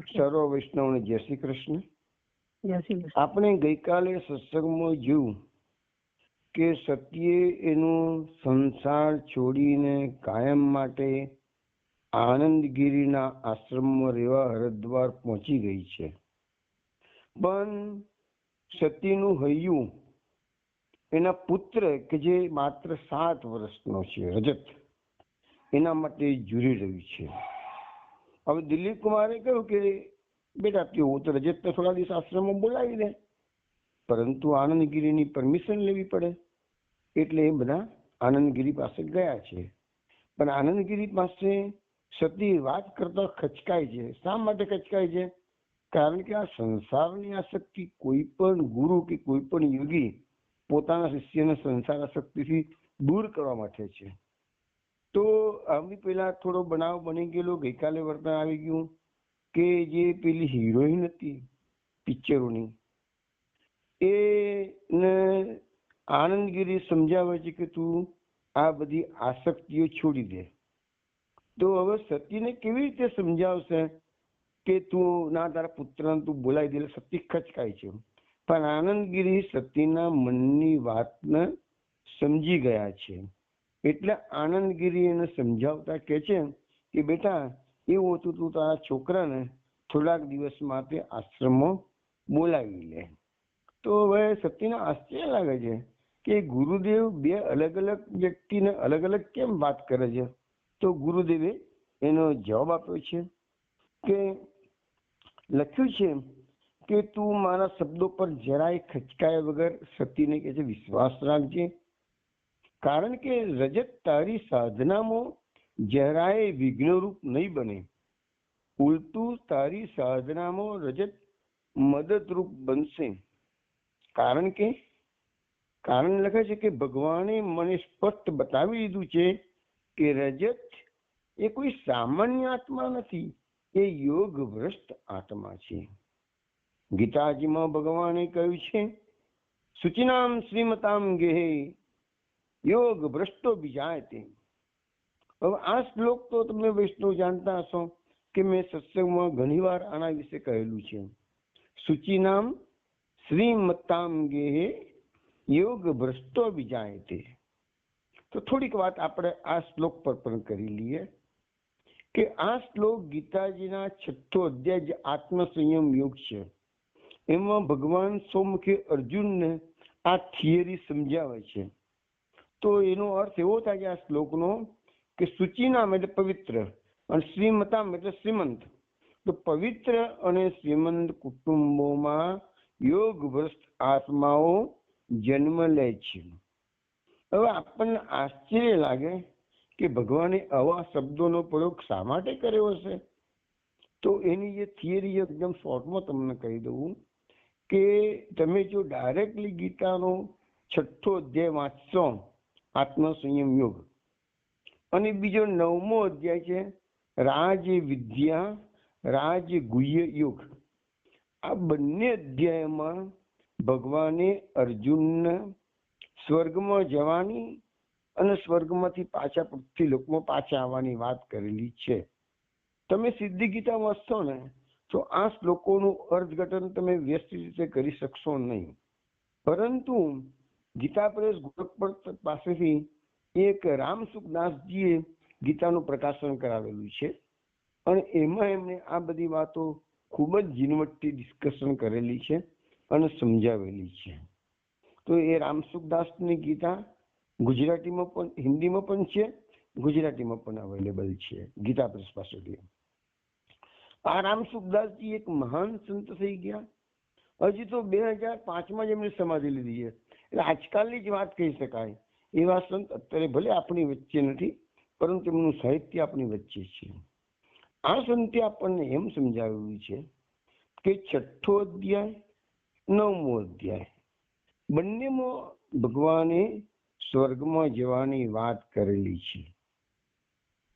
સર્વ વૈષ્ણવને જય શ્રી કૃષ્ણ. જય શ્રી કૃષ્ણ. આપણે ગઈકાલે સત્સંગમાં જોયું કે સતીએ એનું સંસાર છોડીને કાયમ માટે આનંદગીરીના આશ્રમમાં રહેવા હરિદ્વાર પહોંચી ગઈ છે. પણ સતીનું હૈયું એના પુત્ર કે જે માત્ર 7 વર્ષનો છે રજત, એના માટે ઝૂરી રહ્યું છે. હવે દિલીપ કુમારે કહ્યું કે બેટા તેઓ તો રજતને થોડા દિવસ આશ્રમમાં બોલાવી દે, પરંતુ આનંદગીરીની પરમિશન લેવી પડે. એટલે એ બધા આનંદગીરી પાસે ગયા છે. પણ આનંદગીરી પાસે સતી વાત કરતા ખચકાય છે. શા માટે ખચકાય છે? કારણ કે આ સંસારની આસક્તિ કોઈ પણ ગુરુ કે કોઈ પણ યોગી પોતાના શિષ્યને સંસાર આસક્તિથી દૂર કરવા માટે છે. તો આમની પેલા થોડો બનાવ બની ગયેલો, ગઈકાલે વર્તન આવી ગયું કે જે પેલી હિરોઈન હતી પિક્ચરોની, એને આનંદગીરી સમજાવે છે કે તું આ બધી આસક્તિઓ છોડી દે. તો હવે સતીને કેવી રીતે સમજાવશે કે તું ના તારા પુત્રને તું બોલાવી દે? સતી ખચકાય છે. પણ આનંદગીરી સતીના મનની વાતને સમજી ગયા છે. એટલે આનંદગીરી એને સમજાવતા કહે છે કે બેટા એવું હતું, તું તારા છોકરાને થોડાક દિવસ માટે આશ્રમમાં બોલાવી લે. તો હવે સતીને આશ્ચર્ય લાગે છે કે ગુરુદેવ બે અલગ અલગ વ્યક્તિને અલગ અલગ કેમ વાત કરે છે? તો ગુરુદેવે એનો જવાબ આપ્યો છે કે લખ્યું છે કે તું મારા શબ્દો પર જરાય ખચકાયા વગર સતીને કહે છે વિશ્વાસ રાખજે. કારણ કે રજત તારી સાધનામાં જરાય વિઘ્નરૂપ નહીં બને, ઉલટું તારી સાધનામાં રજત મદદરૂપ બનશે. કારણ લખે છે કે ભગવાને મને સ્પષ્ટ બતાવી દીધું છે કે રજત એ કોઈ સામાન્ય આત્મા નથી, એ યોગ ભ્રષ્ટ આત્મા છે. ગીતાજીમાં ભગવાને કહ્યું છે શુચિનામ શ્રીમતામ ગેહે યોગ ભ્રષ્ટો વિજાયતે. હવે આ શ્લોક તો તમે વૈષ્ણવ જાણતા હશો કે મેં સત્સંગમાં ઘણી વાર આના વિશે કહેલું છે. શુચિનામ શ્રીમતામ ગેહે યોગ ભ્રષ્ટો વિજાયતે. તો થોડીક વાત આપણે આ શ્લોક પર પણ કરી લઈએ કે આ શ્લોક ગીતાજીના 6થો અધ્યાય જે આત્મસંયમ યોગ છે, એમાં ભગવાન સ્વમુખે અર્જુનને આ થિયરી સમજાવે છે. તો એનો અર્થ એવો થાય છે આ શ્લોકનો કે શુચિનામ એટલે પવિત્ર અને શ્રીમતામ એટલે શ્રીમંત. તો પવિત્ર અને શ્રીમંત કુટુંબોમાં યોગ ભ્રષ્ટ આત્માઓ જન્મ લે છે. હવે આપણને આશ્ચર્ય લાગે કે ભગવાને આવા શબ્દોનો પ્રયોગ શા માટે કર્યો હશે? તો એની જે થિયરી એકદમ શોર્ટમાં તમને કહી દઉં કે તમે જો ડાયરેક્ટલી ગીતાનો 6થો અધ્યાય વાંચશો આત્મસંયમ યોગ, અને બીજો 9મો અધ્યાય છે રાજ વિદ્યા રાજ ગુહ્ય યોગ, આ બંને અધ્યાયમાં ભગવાને અર્જુનને સ્વર્ગમાં જવાની અને સ્વર્ગમાંથી પાછા પૃથ્વી લોકમાં પાછા આવવાની વાત કરેલી છે. તમે સીધી ગીતા વાંચશો ને તો આ શ્લોકોનું અર્થઘટન તમે વ્યવસ્થિત રીતે કરી શકશો નહીં. પરંતુ ગીતા પ્રેસ ગોરખપુર પાસેથી એક રામસુખદાસજીએ ગીતાનું પ્રકાશન કરાવેલું છે અને એમાં એમને આ બધી વાતો ખૂબ જ ઝીણવટથી ડિસ્કશન કરેલી છે અને સમજાવેલી છે. તો એ રામસુખદાસની ગીતા ગુજરાતીમાં પણ, હિન્દીમાં પણ છે, ગુજરાતીમાં પણ અવેલેબલ છે ગીતા પ્રેસ પાસેથી. આ રામસુખદાસજી એક મહાન સંત થઈ ગયા. હજી તો 2005માં જ એમની સમાધિ લીધી છે. એટલે આજકાલની જ વાત કહી શકાય. એવા સંત અત્યારે ભલે આપણી વચ્ચે નથી, પરંતુ એમનું સાહિત્ય આપણી વચ્ચે છે. આ સંતે આપણને એમ સમજાવ્યું છે કે 6થો અધ્યાય 9મો અધ્યાય બંનેમાં ભગવાને સ્વર્ગમાં જવાની વાત કરેલી છે.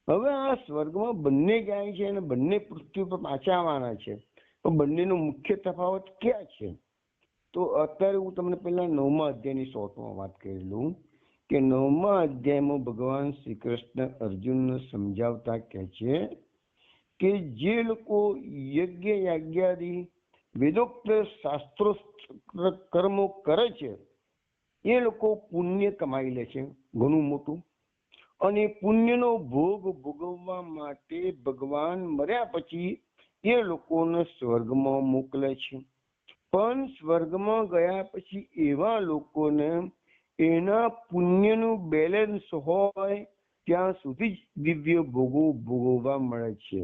હવે આ સ્વર્ગમાં બંને જાય છે અને બંને પૃથ્વી પર પાછા આવવાના છે, તો બંનેનો મુખ્ય તફાવત ક્યાં છે? તો અત્યારે હું તમને પહેલા 9મા અધ્યાયની શોર્ટમાં વાત કરેલું કે 9મા અધ્યાયમાં ભગવાન શ્રી કૃષ્ણ અર્જુનને સમજાવતા કહે છે કે જે લોકો યજ્ઞ યાજ્ઞાદિ વેદોક્ત શાસ્ત્રો કર્મો કરે છે એ લોકો પુણ્ય કમાઈ લે છે ઘણું મોટું, અને પુણ્યનો ભોગ ભોગવવા માટે ભગવાન મર્યા પછી એ લોકોને સ્વર્ગમાં મોકલે છે. પણ સ્વર્ગમાં ગયા પછી એવા લોકોને એના પુણ્યનું બેલેન્સ હોય ત્યાં સુધી જ દિવ્ય ભોગો ભોગવવા મળે છે.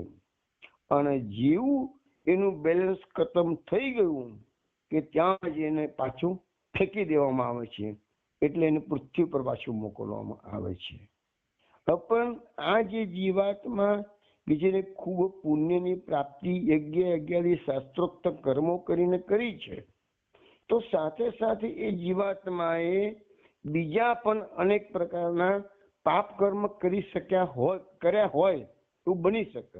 અને જેવું એનું બેલેન્સ ખતમ થઈ ગયું કે ત્યાં જ એને પાછું ફેંકી દેવામાં આવે છે, એટલે એને પૃથ્વી પર પાછું મોકલવામાં આવે છે. પણ આ જે જીવાત્મા કે જેને ખૂબ પુણ્યની પ્રાપ્તિ યજ્ઞ યજ્ઞાદિ શાસ્ત્રોક્ત કર્મો કરીને કરી છે, તો સાથે સાથે એ જીવાત્માએ બીજા પણ અનેક પ્રકારના પાપ કર્મ કર્યા હોય એવું બની શકે.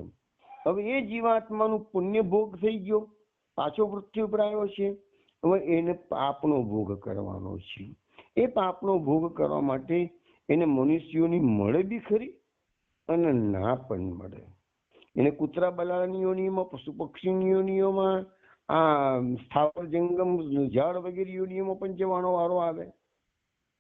હવે એ જીવાત્માનું પુણ્ય ભોગ થઈ ગયો, પાછો પૃથ્વી ઉપર આવ્યો છે, હવે એને પાપનો ભોગ કરવાનો છે. એ પાપનો ભોગ કરવા માટે એને મનુષ્યોની મળે બી ખરી અને ના પણ મળે. એને કૂતરા બલાળની યોનિઓમાં, પશુ પક્ષીની યોનિઓમાં, આ સ્થાવર જંગમ ઝાડ વગેરે યોનિઓમાં પણ જવાનો વારો આવે.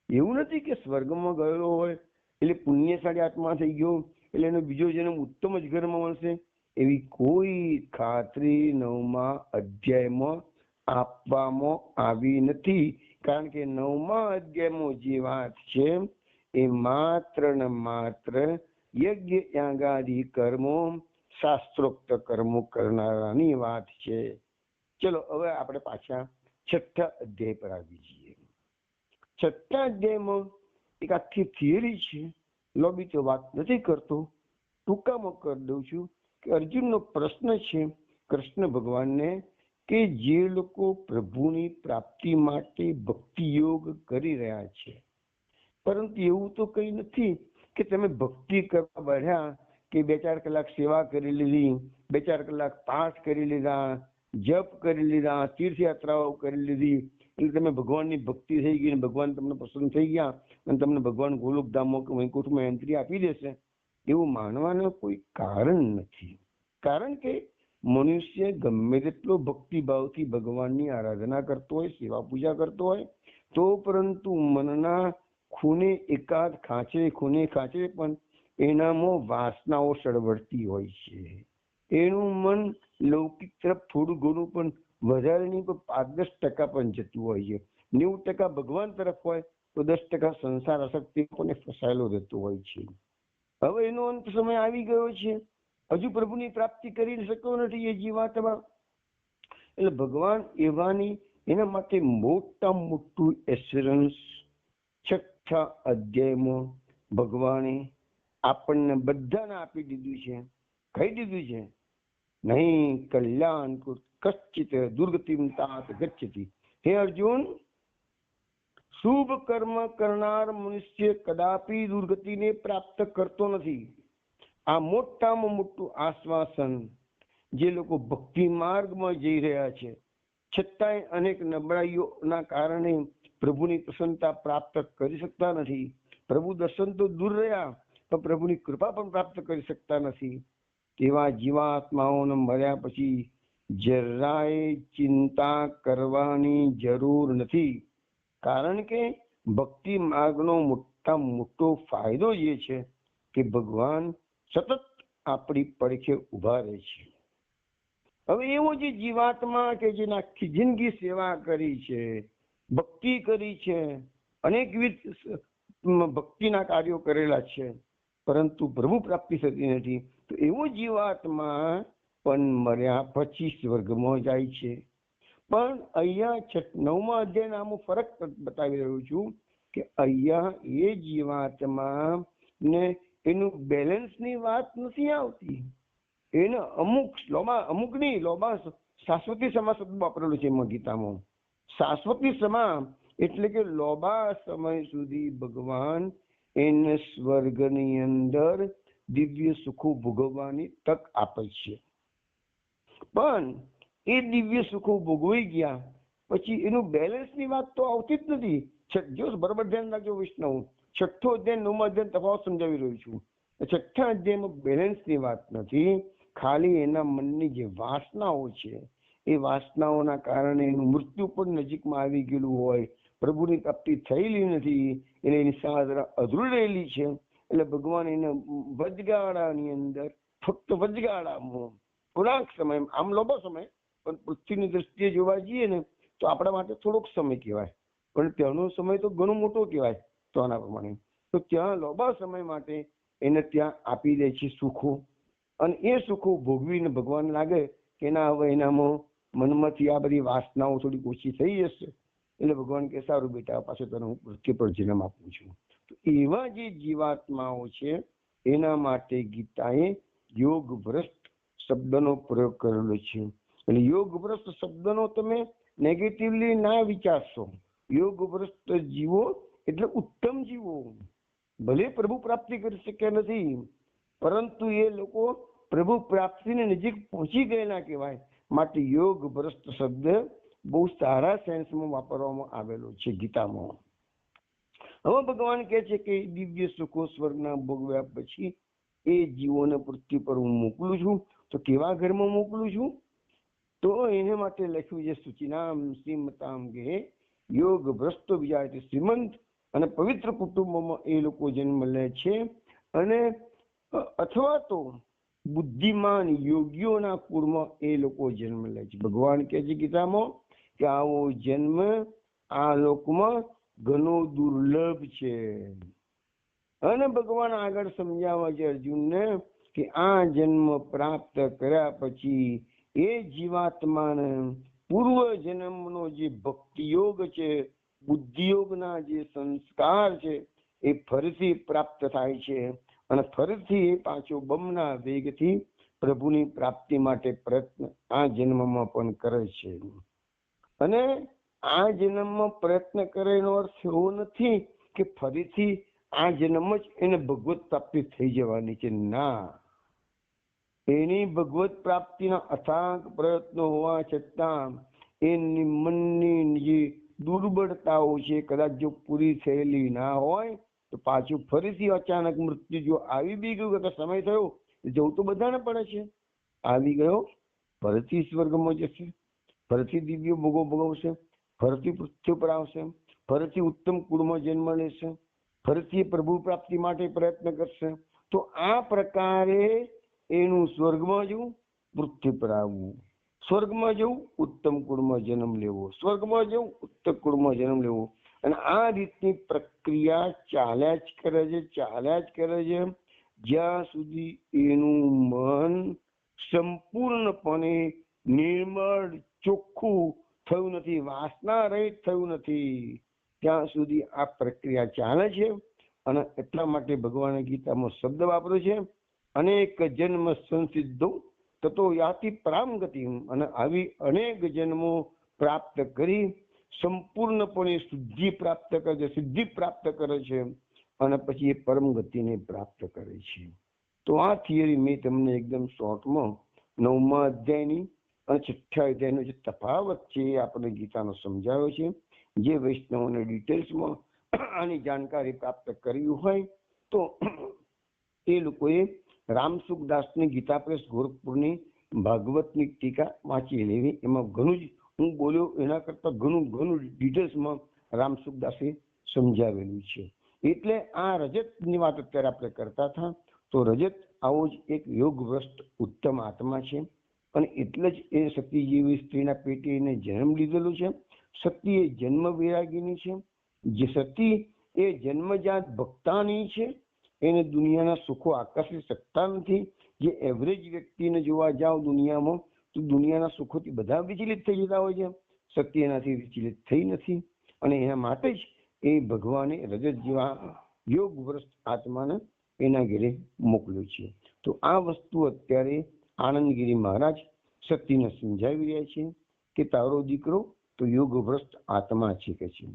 એવું નથી કે સ્વર્ગમાં ગયેલો હોય એટલે પુણ્યશાળી આત્મા થઈ ગયો એટલે એનો બીજો જન્મ ઉત્તમ જ ઘરમાં મળશે, એવી કોઈ ખાતરી 9મા અધ્યાયમાં આપવામાં આવી નથી. કારણ કે 9મા અધ્યાયમાં જે વાત છે એ માત્ર ને માત્ર યજ્ઞ યાગાદિ કર્મો શાસ્ત્રોક્ત કર્મો કરનારાની વાત છે. ચલો હવે આપણે પાછા 6થા અધ્યાય પર આવી જઈએ. 6થા અધ્યાયમાં એક આખી થિયરી છે. લોબી તો વાત નથી કરતો, ટૂંકામાં કરી દઉં છું કે અર્જુનનો પ્રશ્ન છે કૃષ્ણ ભગવાનને કે જે લોકો પ્રભુની પ્રાપ્તિ માટે ભક્તિ યોગ કરી રહ્યા છે, પરંતુ એવું તો કઈ નથી કે તમે ભક્તિ કરવા बढ़્યા કે 2-4 કલાક સેવા કરી લીધી, 2-4 કલાક પાઠ કરી લીધા, જપ કરી લીધા, તીર્થયાત્રાઓ કરી લીધી એટલે તમે ભગવાનની ભક્તિ થઈ ગઈ, ભગવાન તમને પસંદ થઈ ગયા અને તમને ભગવાન ગોલોકધામમાં કે વૈકુંઠમાં એન્ટ્રી આપી દેશે, એવું માનવાનું કોઈ કારણ નથી. કારણ કે મનુષ્ય ગમે તેટલો ભક્તિભાવથી ભગવાનની આરાધના કરતો હોય, સેવા પૂજા કરતો હોય, તો પરંતુ મનના ખૂને એકાદ ખૂને ખાંચે પણ એનામાં વાસનાઓ સળવળતી હોય છે. એનું મન લૌકિક તરફ થોડું ઘણું પણ વધારે નહીં પણ 5-10% પણ જતું હોય છે. 90% ભગવાન તરફ હોય તો 10% સંસાર આસક્તિ પણ ફસાયેલો રહેતો હોય છે. હવે એનો અંત સમય આવી ગયો છે, હજુ પ્રભુની પ્રાપ્તિ કરી શક્યો નથી એ જીવાત્મા. એટલે ભગવાન એવાની એના માટે મોટામાં મોટું એશ્યોરન્સ 6થા અધ્યાયમાં ભગવાને આપણને બધાને આપી દીધું છે, કહી દીધું છે, નહીં કલ્યાણ કશ્ચિત દુર્ગતિમ તાત ગચ્છતિ. હે અર્જુન, શુભ કર્મ કરનાર મનુષ્ય કદાપી દુર્ગતિને પ્રાપ્ત કરતો નથી. આ મોટામાં મોટું આશ્વાસન જે લોકો ભક્તિ માર્ગમાં જઈ રહ્યા છે છતાંય અનેક નબળાઈઓના કારણે પ્રભુની પ્રસન્નતા પ્રાપ્ત કરી શકતા નથી, પ્રભુ દર્શન તો દૂર રહ્યા પણ પ્રભુની કૃપા પણ પ્રાપ્ત કરી શકતા નથી, તેવા જીવાત્માઓને મર્યા પછી જરાય ચિંતા કરવાની જરૂર નથી. કારણ કે ભક્તિ માર્ગનો મોટા મોટો ફાયદો એ છે કે ભગવાન સતત આપણી પડખે ઉભા રહે છે. હવે એવો જે જીવાત્મા કે જેને આખી જિંદગી સેવા કરી છે, ભક્તિ કરી છે, અનેકવિધ ભક્તિના કાર્યો કરેલા છે, પરંતુ પ્રભુ પ્રાપ્તિ થતી નથી, તો એવો જીવાત્મા પણ મર્યા પછી સ્વર્ગમાં જાય છે. પણ અહીંયા 9મા અધ્યાયના હું ફરક બતાવી રહ્યો છું કે અહીંયા એ જીવાત્મા ને એનું બેલેન્સની વાત નથી આવતી. એને અમુક નહીં, લોબા શાશ્વતી સમા શબ્દ વાપરેલું છે એમાં ગીતામાં. શાશ્વતી સમા એટલે કે લોબા સમય સુધી ભગવાન એને સ્વર્ગની અંદર દિવ્ય સુખો ભોગવવાની તક આપે છે. પણ એ દિવ્ય સુખો ભોગવાઈ ગયા પછી એનું બેલેન્સની વાત તો આવતી જ નથી. જો બરાબર ધ્યાન રાખજો વૈષ્ણવ, 6થો અધ્યાય 9મા અધ્યાય તફાવત સમજાવી રહ્યો છું. 6થા અધ્યાયમાં બેલેન્સની વાત નથી, ખાલી એના મનની જે વાસનાઓ છે એ વાસનાઓના કારણે એનું મૃત્યુ પણ નજીકમાં આવી ગયેલું હોય, પ્રભુની પ્રાપ્તિ થયેલી નથી, એટલે એની સાધના અધૂરી રહેલી છે. એટલે ભગવાન એને વચગાળાની અંદર, ફક્ત વચગાળામાં થોડાક સમય, આમ લાંબો સમય, પણ પૃથ્વીની દ્રષ્ટિએ જોવા જઈએ ને તો આપણા માટે થોડોક સમય કહેવાય, પણ ત્યાંનો સમય તો ઘણો મોટો કહેવાય. તો આના પ્રમાણે તો ત્યાં લાંબા સમય માટે એને ત્યાં આપી દે છે સુખો, અને એ સુખો ભોગવીને ભગવાન લાગે કે ના હવે એનામાં મનમાંથી આ બધી વાસનાઓ થોડી ઓછી થઈ જશે, એટલે ભગવાન કે સારું બેટા પાછો તને હું પૃથ્વી પર જન્મ આપું છું. તો એવા જે જીવાત્માઓ છે એના માટે ગીતાએ યોગ ભ્રષ્ટ શબ્દનો પ્રયોગ કરેલો છે. એટલે યોગ ભ્રષ્ટ શબ્દનો તમે નેગેટિવલી ના વિચારશો. યોગ ભ્રષ્ટ જીવો એટલે ઉત્તમ જીવો, ભલે પ્રભુ પ્રાપ્તિ કરી શક્યા નથી, પરંતુ એ લોકો પ્રભુ પ્રાપ્તિની નજીક પહોંચી ગયેલા કહેવાય. માટે યોગ ભ્રષ્ટ શબ્દ બહુ સારા સેન્સમાં વાપરવામાં આવેલો છે ગીતામાં. હવે ભગવાન કહે છે કે દિવ્ય સુખો સ્વર્ગના ભોગવ્યા પછી એ જીવોને પૃથ્વી પર હું મોકલું છું. તો કેવા ઘરમાં મોકલું છું? તો એને માટે લખ્યું છે સુચિનામ શ્રીમતામ ગે યોગ ભ્રષ્ટ વિજાયતે શ્રીમંત, અને પવિત્ર કુટુંબમાં એ લોકો જન્મ લે છે, અને અથવા તો બુદ્ધિમાન યોગીઓના કુળમાં એ લોકો જન્મ લે છે. ભગવાન કહે છે ગીતામાં કે આવો જન્મ આ લોકમાં ઘણો દુર્લભ છે. અને ભગવાન આગળ સમજાવે છે અર્જુનને કે આ જન્મ પ્રાપ્ત કર્યા પછી એ જીવાત્માને પૂર્વ જન્મનો જે ભક્તિ યોગ છે, બુદ્ધિયોગના જે સંસ્કાર છે એ ફરીથી પ્રાપ્ત થાય છે, અને ફરીથી એ પાછો બમના વેગથી પ્રભુની પ્રાપ્તિ માટે પ્રયત્ન આ જન્મમાં પણ કરે છે. અને આ જન્મમાં પ્રયત્ન કરે એનો અર્થ એવો નથી કે ફરીથી આ જન્મ જ એને ભગવત પ્રાપ્તિ થઈ જવાની છે. ના, એની ભગવત પ્રાપ્તિના અથાગ પ્રયત્નો હોવા છતાં એની મનની જે દુર્બળતાઓ છે કદાચ જો પૂરી થયેલી ના હોય તો પાછું ફરીથી અચાનક મૃત્યુ જો આવી બી ગયું કે સમય થયો, જવું તો બધાને પડે છે, આવી ગયો ફરીથી સ્વર્ગમાં જશે, ફરીથી દિવ્ય ભોગો ભોગવશે, ફરીથી પૃથ્વી પર આવશે, ફરીથી ઉત્તમ કુળમાં જન્મ લેશે, ફરીથી પ્રભુ પ્રાપ્તિ માટે પ્રયત્ન કરશે. તો આ પ્રકારે એનું સ્વર્ગમાં જવું, પૃથ્વી પર આવવું, સ્વર્ગમાં જવું, ઉત્તમ કુળમાં જન્મ લેવો, સ્વર્ગમાં જવું, ઉત્તમ કુળમાં જન્મ લેવો, અને આ રીતની પ્રક્રિયા ચાલ્યા જ કરે છે, ચાલ્યા જ કરે છે, જ્યાં સુધી એનું મન સંપૂર્ણપણે નિર્મળ ચોખ્ખું થયું નથી, વાસના રહિત થયું નથી, ત્યાં સુધી આ પ્રક્રિયા ચાલે છે. અને એટલા માટે ભગવાને ગીતામાં શબ્દ વાપર્યો છે અનેક જન્મ સંસિદ્ધો તતો યાતિ પરામ ગતિ, અને આવી અનેક જન્મો પ્રાપ્ત કરી સંપૂર્ણપણે શુદ્ધિ પ્રાપ્ત કરે છે, સિદ્ધિ પ્રાપ્ત કરે છે, અને પછી એ પરમ ગતિને પ્રાપ્ત કરે છે. તો આ થિયરી મેં તમને એકદમ શોર્ટમાં 9મા અધ્યાયની અને 6થા અધ્યાયનો જે તફાવત છે એ આપણે ગીતાનો સમજાવ્યો છે. જે વૈષ્ણવોને ડિટેલ્સમાં આની જાણકારી પ્રાપ્ત કરવી હોય તો એ લોકોએ રામસુખદાસની ગીતા પ્રેસ ગોરખપુરની ભાગવતની ટીકા વાંચી લેવી. એમાં ઘણું જ હું બોલ્યો એના કરતા ઘણું ડિટેલ્સમાં રામસુખદાસે સમજાવેલું છે. એટલે આ રજતની વાત અત્યારે આપણે કરતા હતા. તો રજત આવો જ એક યોગભ્રષ્ટ ઉત્તમ આત્મા છે, અને એટલે જ એ સતી જેવી સ્ત્રીના પેટે એને જન્મ લીધેલો છે. સતી એ જન્મ વૈરાગીની છે, જે સતી એ જન્મજાત ભક્તાની છે, એને દુનિયાના સુખો આકર્ષી શકતા નથી. જે એવરેજ વ્યક્તિને જોવા જાઓ દુનિયામાં તો દુનિયાના સુખોથી બધા વિચલિત થઈ જતા હોય છે, સતી એનાથી વિચલિત થઈ નથી, અને એના માટે જ એ ભગવાને રજત જેવા યોગભ્રષ્ટ આત્માને એના ઘરે મોકલ્યો છે. તો આ વસ્તુ અત્યારે આનંદગીરી મહારાજ સતીને સમજાવી રહ્યા છે કે તારો દીકરો તો યોગભ્રષ્ટ આત્મા છે કે છે.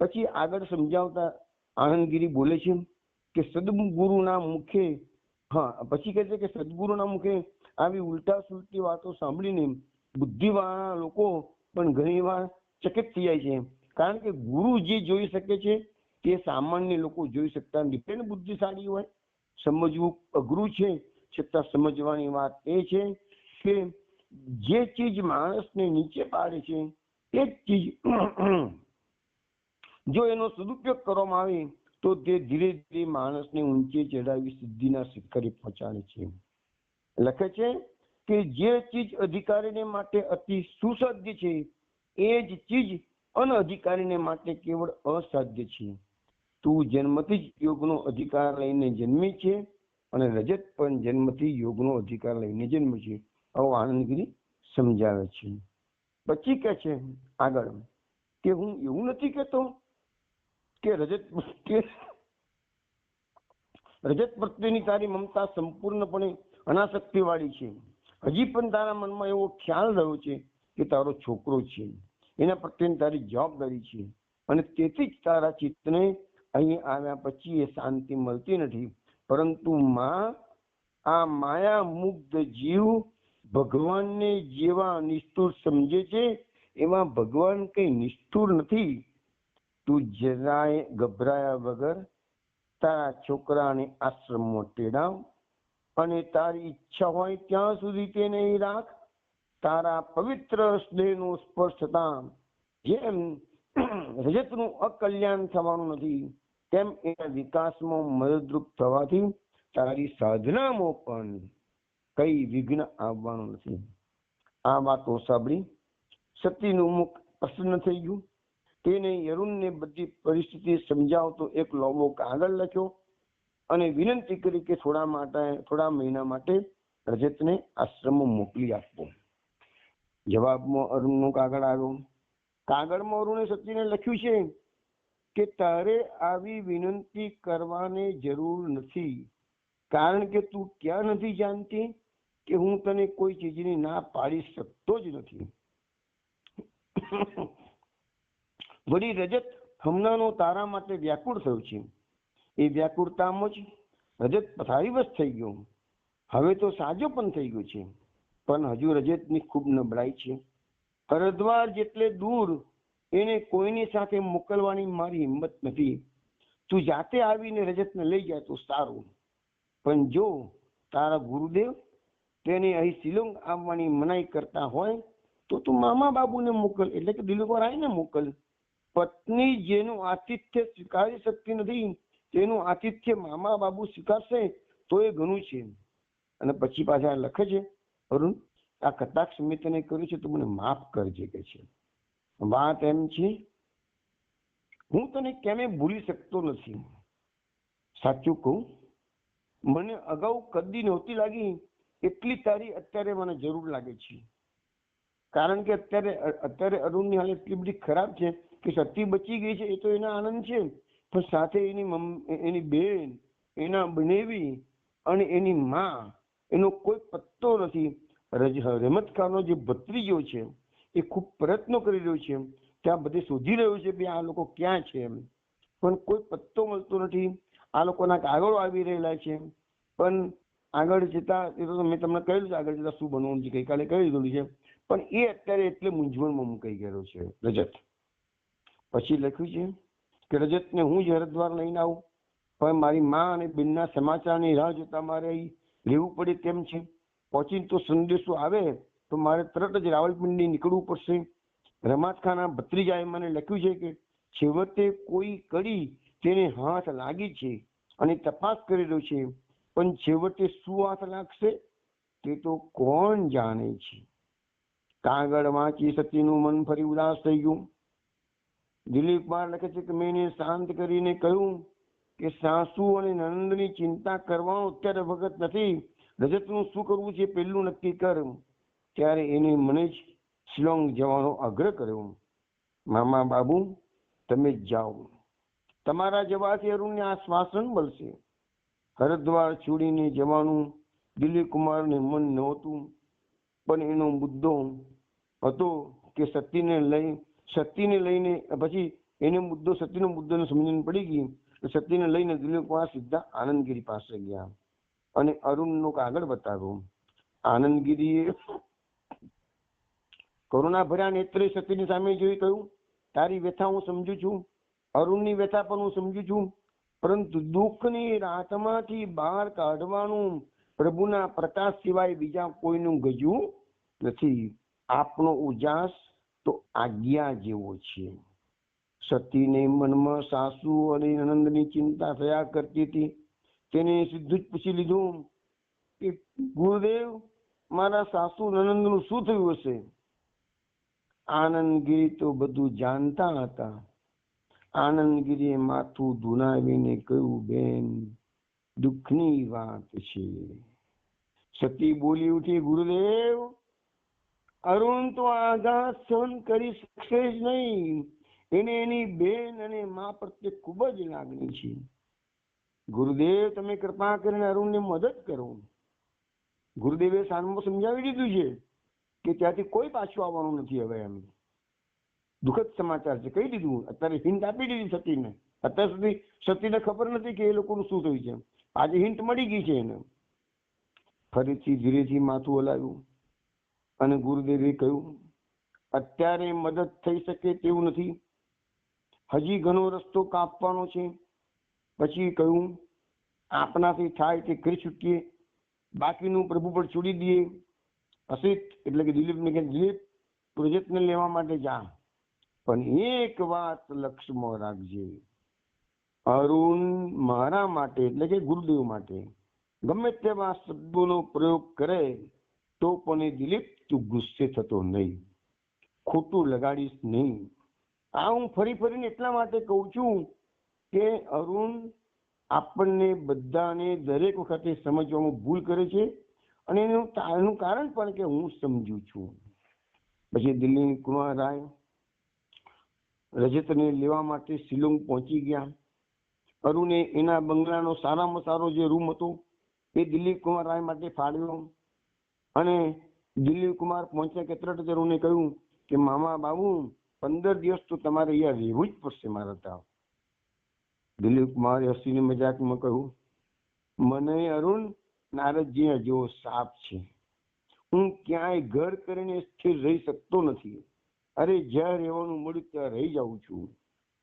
પછી આગળ સમજાવતા આનંદગીરી બોલે છે કે સદગુરુના મુખે, પછી કહે છે કે સદગુરુના મુખે આવી ઉલટા સુલટી વાતો સાંભળીને બુદ્ધિવાળા લોકો પણ ઘણી વાર ચકિત થઈ જાય છે. કારણ કે ગુરુ જે જોઈ શકે છે તે સામાન્ય લોકો જોઈ શકતા નથી. તેને બુદ્ધિશાળી હોય સમજવું અઘરું છે, છતાં સમજવાની વાત એ છે કે જે ચીજ માણસને નીચે પાડે છે એ જ ચીજ જો એનો સદુપયોગ કરવામાં આવે તો તે ધીરે ધીરે માણસને ઊંચે ચડાવી સિદ્ધિના શિખરે પહોંચાડે છે. લખે છે કે જે ચીજ અધિકારીને માટે અતિ સુસાધ્ય છે એ જ ચીજ અનઅધિકારીને માટે કેવળ અસાધ્ય છે. તું જન્મથી જ યોગનો અધિકાર લઈને જન્મી છે અને રજત પણ જન્મથી યોગનો અધિકાર લઈને જન્મે છે. આવું આનંદગીરી સમજાવે છે. પછી કે છે આગળ કે હું એવું નથી કહેતો કે રજત પ્રત્યેની તારી મમતા સંપૂર્ણપણે અનાસક્તિ વાળી છે. હજી પણ તારા મનમાં એવો ખ્યાલ રહ્યો છે કે તારો છોકરો છે, એના પ્રત્યેની તારી જવાબદારી છે અને તેથી જ તારા ચિત્તને અહીં આવ્યા પછી એ શાંતિ મળતી નથી. પરંતુ આ માયા મુગ્ધ જીવ ભગવાનને જેવા નિષ્ઠુર સમજે છે એવા ભગવાન કઈ નિષ્ઠુર નથી. તું જરાય ગભરાયા વગર તારા છોકરાને આશ્રમમાં તેડાવ અને તારી ઈચ્છા હોય ત્યાં સુધી તેને રાખ. તારા પવિત્ર સ્નેહનો સ્પર્શ થતા જેમ રજતનું અકલ્યાણ થવાનું નથી તેમ એના વિકાસમાં મદદરૂપ થવાથી તારી સાધનામાં પણ કઈ વિઘ્ન આવવાનું નથી. આ વાતો સાંભળી સતીનું મુખ પ્રસન્ન થઈ ગયું. તેને અરુણને બધી પરિસ્થિતિ સમજાવતો એક લાંબો કાગળ લખ્યો અને વિનંતી કરી કે થોડા મહિના માટે રજતને આશ્રમમાં મોકલી આપવો. જવાબમાં અરુણનો કાગળ આવ્યો. કાગળમાં અરુણે સતીને લખ્યું છે કે તારે આવી વિનંતી કરવાની જરૂર નથી, કારણ કે તું ક્યાં નથી જાણતી કે હું તને કોઈ ચીજની ના પાડી શકતો જ નથી. વળી રજત હમણાંનો તારા માટે વ્યાકુળ થયો છે. એ વ્યાકુળતામાં જ રજત પથારીવશ થઈ ગયો. હવે તો સાજો પણ થઈ ગયો છે, પણ હજુ રજતની ખૂબ નબળાઈ છે. હરદ્વાર જેટલે દૂર એને કોઈની સાથે મોકલવાની મારી હિંમત નથી. તું જાતે આવીને રજતને લઈ જાય તો સારું, પણ જો તારા ગુરુદેવ તેને અહીં શિલોંગ આવવાની મનાઈ કરતા હોય તો તું મામા બાબુને મોકલ, એટલે કે દિલુકરાયને મોકલ. પત્ની જેનું આતિથ્ય સ્વીકારી શકતી નથી તેનું આતિથ્ય મામા બાબુ સ્વીકારશે તો એ ઘણું છે. અને પછી પાછા લખે છે અરુણ, આ કટાક્ષ મેં તને કર્યું છે તો મને માફ કરજે કે છે. વાત એમ છે હું તને કેમે ભૂલી શકતો નથી. સાચું કહું, મને અગાઉ કદી નહોતી લાગી એટલી તારી અત્યારે મને જરૂર લાગે છે. કારણ કે અત્યારે અરુણની હાલત એટલી બધી ખરાબ છે કે સતી બચી ગઈ છે એ તો એના આનંદ છે, પણ સાથે એની બેન, એના બનેવી અને એની માં એનો કોઈ પત્તો નથી. રમતખાનો જે ભત્રીજો છે એ ખૂબ પ્રયત્નો કરી રહ્યો છે, ત્યાં બધે શોધી રહ્યો છે કે આ લોકો ક્યાં છે, પણ કોઈ પત્તો મળતો નથી. આ લોકોના કાગળો આવી રહેલા છે, પણ આગળ જતા એ તો મેં તમને કહ્યું છે આગળ જતા શું બનવાનું છે, ગઈકાલે કહી દીધું છે, પણ એ અત્યારે એટલે મૂંઝવણમાં મુકાઈ ગયેલો છે રજત. પછી લખ્યું છે કે રજતને હું જ હરદ્વાર લઈને આવું, પણ મારી માં અને બેનના સમાચારની રાહ જોતા મારે અહીં રહેવું પડે તેમ છે. પહોંચીને તો સંદેશો આવે તો મારે તરત જ રાવલપિંડી નીકળવું પડશે. રમાતખાના ભત્રીજાએ મને લખ્યું છે કે છેવટે કોઈ કડી તેને હાથ લાગી છે અને તપાસ કરી રહ્યો છે, પણ છેવટે શું હાથ લાગશે તે તો કોણ જાણે છે. કાગળ વાંચી સતીનું મન ફરી ઉદાસ થઈ ગયું. દિલીપ કુમાર લખે છે કે મેં એને શાંત કરીને કહ્યું કે સાસુ અને નણંદની ચિંતા કરવાનો અત્યારે વખત નથી. રજતનું શું કરવું છે પેલું નક્કી કર. ત્યારે એને મને જ શિલોંગ જવાનો આગ્રહ કર્યો. મામા બાબુ તમે જ જાઓ, તમારા જવાથી અરુણને આશ્વાસન મળશે. હરદ્વાર છોડીને જવાનું દિલીપ કુમારને મન નહોતું, પણ એનો મુદ્દો હતો કે સતીને લઈને પછી સતીનો મુદ્દો સમજણ પડી ગઈ. સતીને લઈને દિલીપ કુમાર સીધા આનંદગીરી પાસે ગયા અને અરુણનો કાગળ બતાવ્યો. આનંદગીરીએ કરુણા ભર્યા નેત્રે સતીની સામે જોઈ કહ્યું, તારી વ્યથા હું સમજુ છું, અરુણની વ્યથા પણ હું સમજુ છું, પરંતુ દુઃખની રાતમાંથી બહાર કાઢવાનું પ્રભુના પ્રકાશ સિવાય બીજા કોઈનું ગજવું નથી. આપનો ઉજાસ તો આજ્ઞા જેવો છે. સતીને મનમાં સાસુ અને નણંદની ચિંતા થયા કરતી હતી. તેને સીધું જ પૂછી લીધું કે ગુરુદેવ, મારા સાસુ નણંદનું શું થયું હશે? આનંદગીરી તો બધું જાણતા હતા. આનંદગીરીએ માથું ધુણાવીને કહ્યું, બેન, દુઃખની વાત છે. સતી બોલી ઉઠી, ગુરુદેવ, અરુણ તો આઘાત સહન કરી શકશે જ નહીં. એને એની બેન અને મા પ્રત્યે ખૂબ જ લાગણી છે. ગુરુદેવ, તમે કૃપા કરીને અરુણને મદદ કરો. ગુરુદેવે સાનમાં સમજાવી દીધું છે કે ત્યાંથી કોઈ પાછું આવવાનું નથી. હવે એમ દુઃખદ સમાચાર છે, કહી દીધું. અત્યારે હિન્ટ આપી દીધી સતીને. અત્યાર સુધી સતીને ખબર નથી કે એ લોકોનું શું થયું છે. આજે હિન્ટ મળી ગઈ છે એને. ફરીથી ધીરેથી માથું હલાવ્યું અને ગુરુદેવે કહ્યું, અત્યારે મદદ થઈ શકે તેવું નથી. હજી ઘણો રસ્તો કાપવાનો છે. પછી કહ્યું, આપણાથી થાય તે કરી છૂટીએ, બાકીનું પ્રભુ પર છોડી દઈએ. અસિત એટલે કે દિલીપને કહે, દિલીપ, પ્રોજેક્ટને લેવા માટે જા, પણ એક વાત લક્ષ્યમાં રાખજે. અરુણ મારા માટે એટલે કે ગુરુદેવ માટે ગમે તેવા શબ્દોનો પ્રયોગ કરે તો પણ દિલીપ, તું ગુસ્સે થતો નહીં, ખોટું લગાડીશ નહીં. આ હું ફરી ફરીને એટલા માટે કહું છું કે અરુણ આપણને બધાને દરેક વખતે સમજવામાં ભૂલ કરે છે, અને એનું કારણ પણ કે હું સમજુ છું. પછી દિલીપ કુમાર રાય રજતને લેવા માટે શિલોંગ પહોંચી ગયા. અરુણે એના બંગલાનો સારામાં સારો જે રૂમ હતો એ દિલીપ કુમાર રાય માટે ફાળવ્યો. અને દિલીપ કુમાર પહોંચ્યા કે તરત જ અરુણે કહ્યું કે મામા બાબુ, 15 દિવસ તો તમારે અહીંયા રહેવું જ પડશે મારા ત્યાં. દિલીપ કુમારે હસીને મજાકમાં કહ્યું, મને અરુણ નારદજી જેવો સાપ છે. હું ક્યાંય ઘર કરીને સ્થિર રહી શકતો નથી. અરે, જ્યાં રહેવાનું મળ્યું ત્યાં રહી જાઉં છું.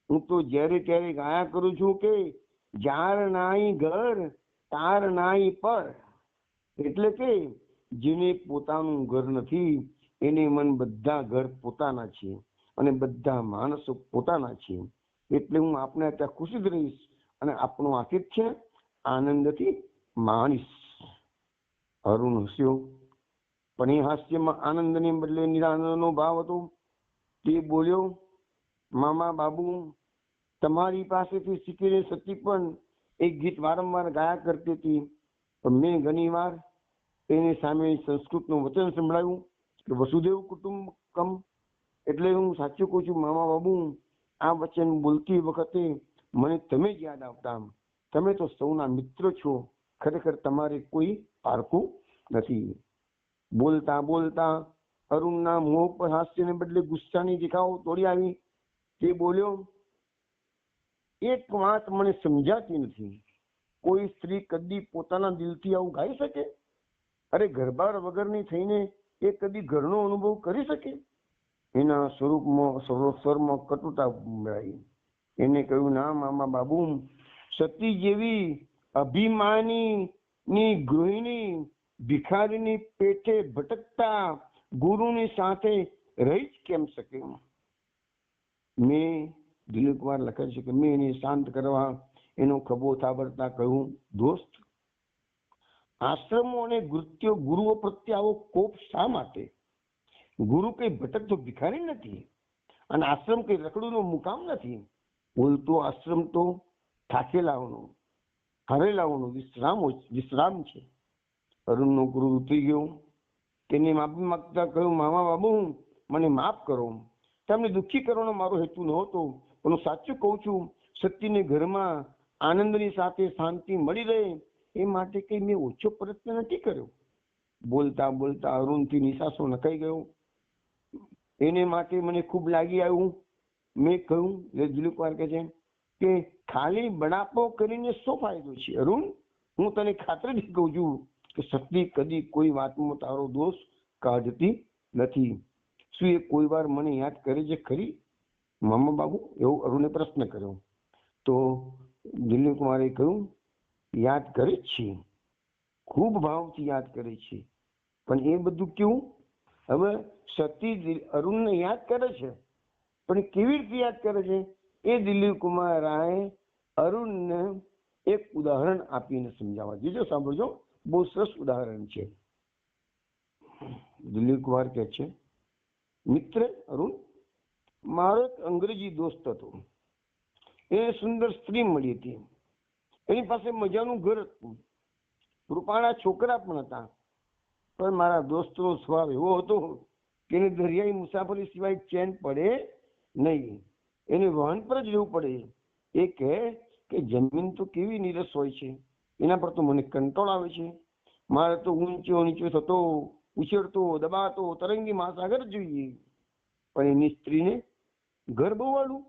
હું તો જ્યારે ત્યારે ગાયા કરું છું કે જાર નાઈ ઘર તાર નાઈ પર. એટલે કે જેને પોતાનું ઘર નથી એને મન બધા ઘર પોતાના છે અને બધા માણસો પોતાના છે. એટલે હું આપણે ત્યાં ખુશી જ રહીશ અને આપણું આતિથ્ય આનંદથી માણીશ. અરુણ હસ્યો, પણ એ હાસ્યમાં આનંદને બદલે નિરાનંદનો ભાવ હતો. તે બોલ્યો, મામા બાબુ, તમારી પાસેથી શીખીને સતી પણ એક ગીત વારંવાર ગાયા કરતી હતી, પણ મેં ઘણી વાર એની સામે સંસ્કૃતનું વચન સંભળાવ્યું કે વસુદેવ કુટુંબકમ. એટલે હું સાચું કહું છું મામા બાબુ, આ વચન બોલતી વખતે મને તમે જ યાદ આવતા. તમે તો સૌના મિત્ર છો. ખરેખર તમારે કોઈ પારખું નથી. બોલતા બોલતા અરુણના મોં પર હાસ્યને બદલે ગુસ્સાની દેખાવ તોડી આવી. તે બોલ્યો, એક વાત મને સમજાતી નથી. કોઈ સ્ત્રી કદી પોતાના દિલથી આવું ગાઈ શકે? અરે, ઘરબાર વગરની થઈને એ કદી ઘરનો અનુભવ કરી શકે? એના સ્વરમાં કટુતા ઉમેરાઈ. એને કહ્યું, ના મામા બાબુ, સતી જેવી અભિમાની ગૃહિણી ભિખારીની પેટે ભટકતા ગુરુની સાથે રહી જ કેમ શકે? મેં દિલીપ કુમાર લખે છે કે મેં એને શાંત કરવા એનો ખભો થાબડતા કહ્યું, દોસ્ત, આશ્રમો અને ગુરુઓ પ્રત્યે આવો કોપ શા માટે? ગુરુ કઈ ભટકતો ભિખારી નથી અને આશ્રમ કઈ રખડુનો મુકામ નથી. બોલતો આશ્રમ તો થાકેલાઓનો, હારેલાઓનો વિશ્રામ છે. અરુણનો ક્રોધ ઉતરી ગયો. તેને માફી માંગતા કહ્યું, મામા બાબુ, મને માફ કરો. તમને દુઃખી કરવાનો મારો હેતુ નહોતો, પણ હું સાચું કહું છું, સતીને ઘરમાં આનંદની સાથે શાંતિ મળી રહે એ માટે કઈ મેં ઓછો પ્રયત્ન નથી કર્યો. બોલતા બોલતા અરુણથી નિશાસો નખાઈ ગયો. એને માટે મને ખૂબ લાગી આવ્યું. મેં કહ્યું, દિલીપ કુમાર કહે છે કે ખાલી બડાપો કરીને શું ફાયદો છે? અરુણ, હું તને ખાતરીથી કહું છું કે સતી કદી કોઈ વાતમાં તારો દોષ કાઢતી નથી. શું એ કોઈ વાર મને યાદ કરે છે ખરી મામા બાબુ? એવો અરુણે પ્રશ્ન કર્યો. તો દિલીપ કુમારે કહ્યું, યાદ કરે જ છે. ખૂબ ભાવથી યાદ કરે છે. પણ એ બધું કેવું? હવે સતી અરુણને યાદ કરે છે, પણ કેવી રીતે યાદ કરે છે? એ દિલીપ કુમાર રાય અરુણને એક ઉદાહરણ આપીને સમજાવવા દીજો. સાંભળજો, બહુ સરસ ઉદાહરણ છે. દિલીપ કુમાર કહે છે, મિત્ર અરુણ, મારો એક અંગ્રેજી દોસ્ત હતો. એને સુંદર સ્ત્રી મળી હતી. એની પાસે મજાનું ઘર હતું. રૂપાળા છોકરા પણ હતા. પણ મારા દોસ્તનો સ્વભાવ એવો હતો કે એને દરિયાઈ મુસાફરી સિવાય ચેન પડે નહીં. એને વહન પર જ રહેવું પડે. એ કહે કે જમીન તો કેવી નીરસ હોય છે, એના પર તો મને કંટ્રોલ આવે છે. મારે તો ઊંચો નીચો થતો, ઉછળતો, દબાતો તરંગી મહાસાગર જોઈએ. પણ એની સ્ત્રીને ઘર બહુ વાળું,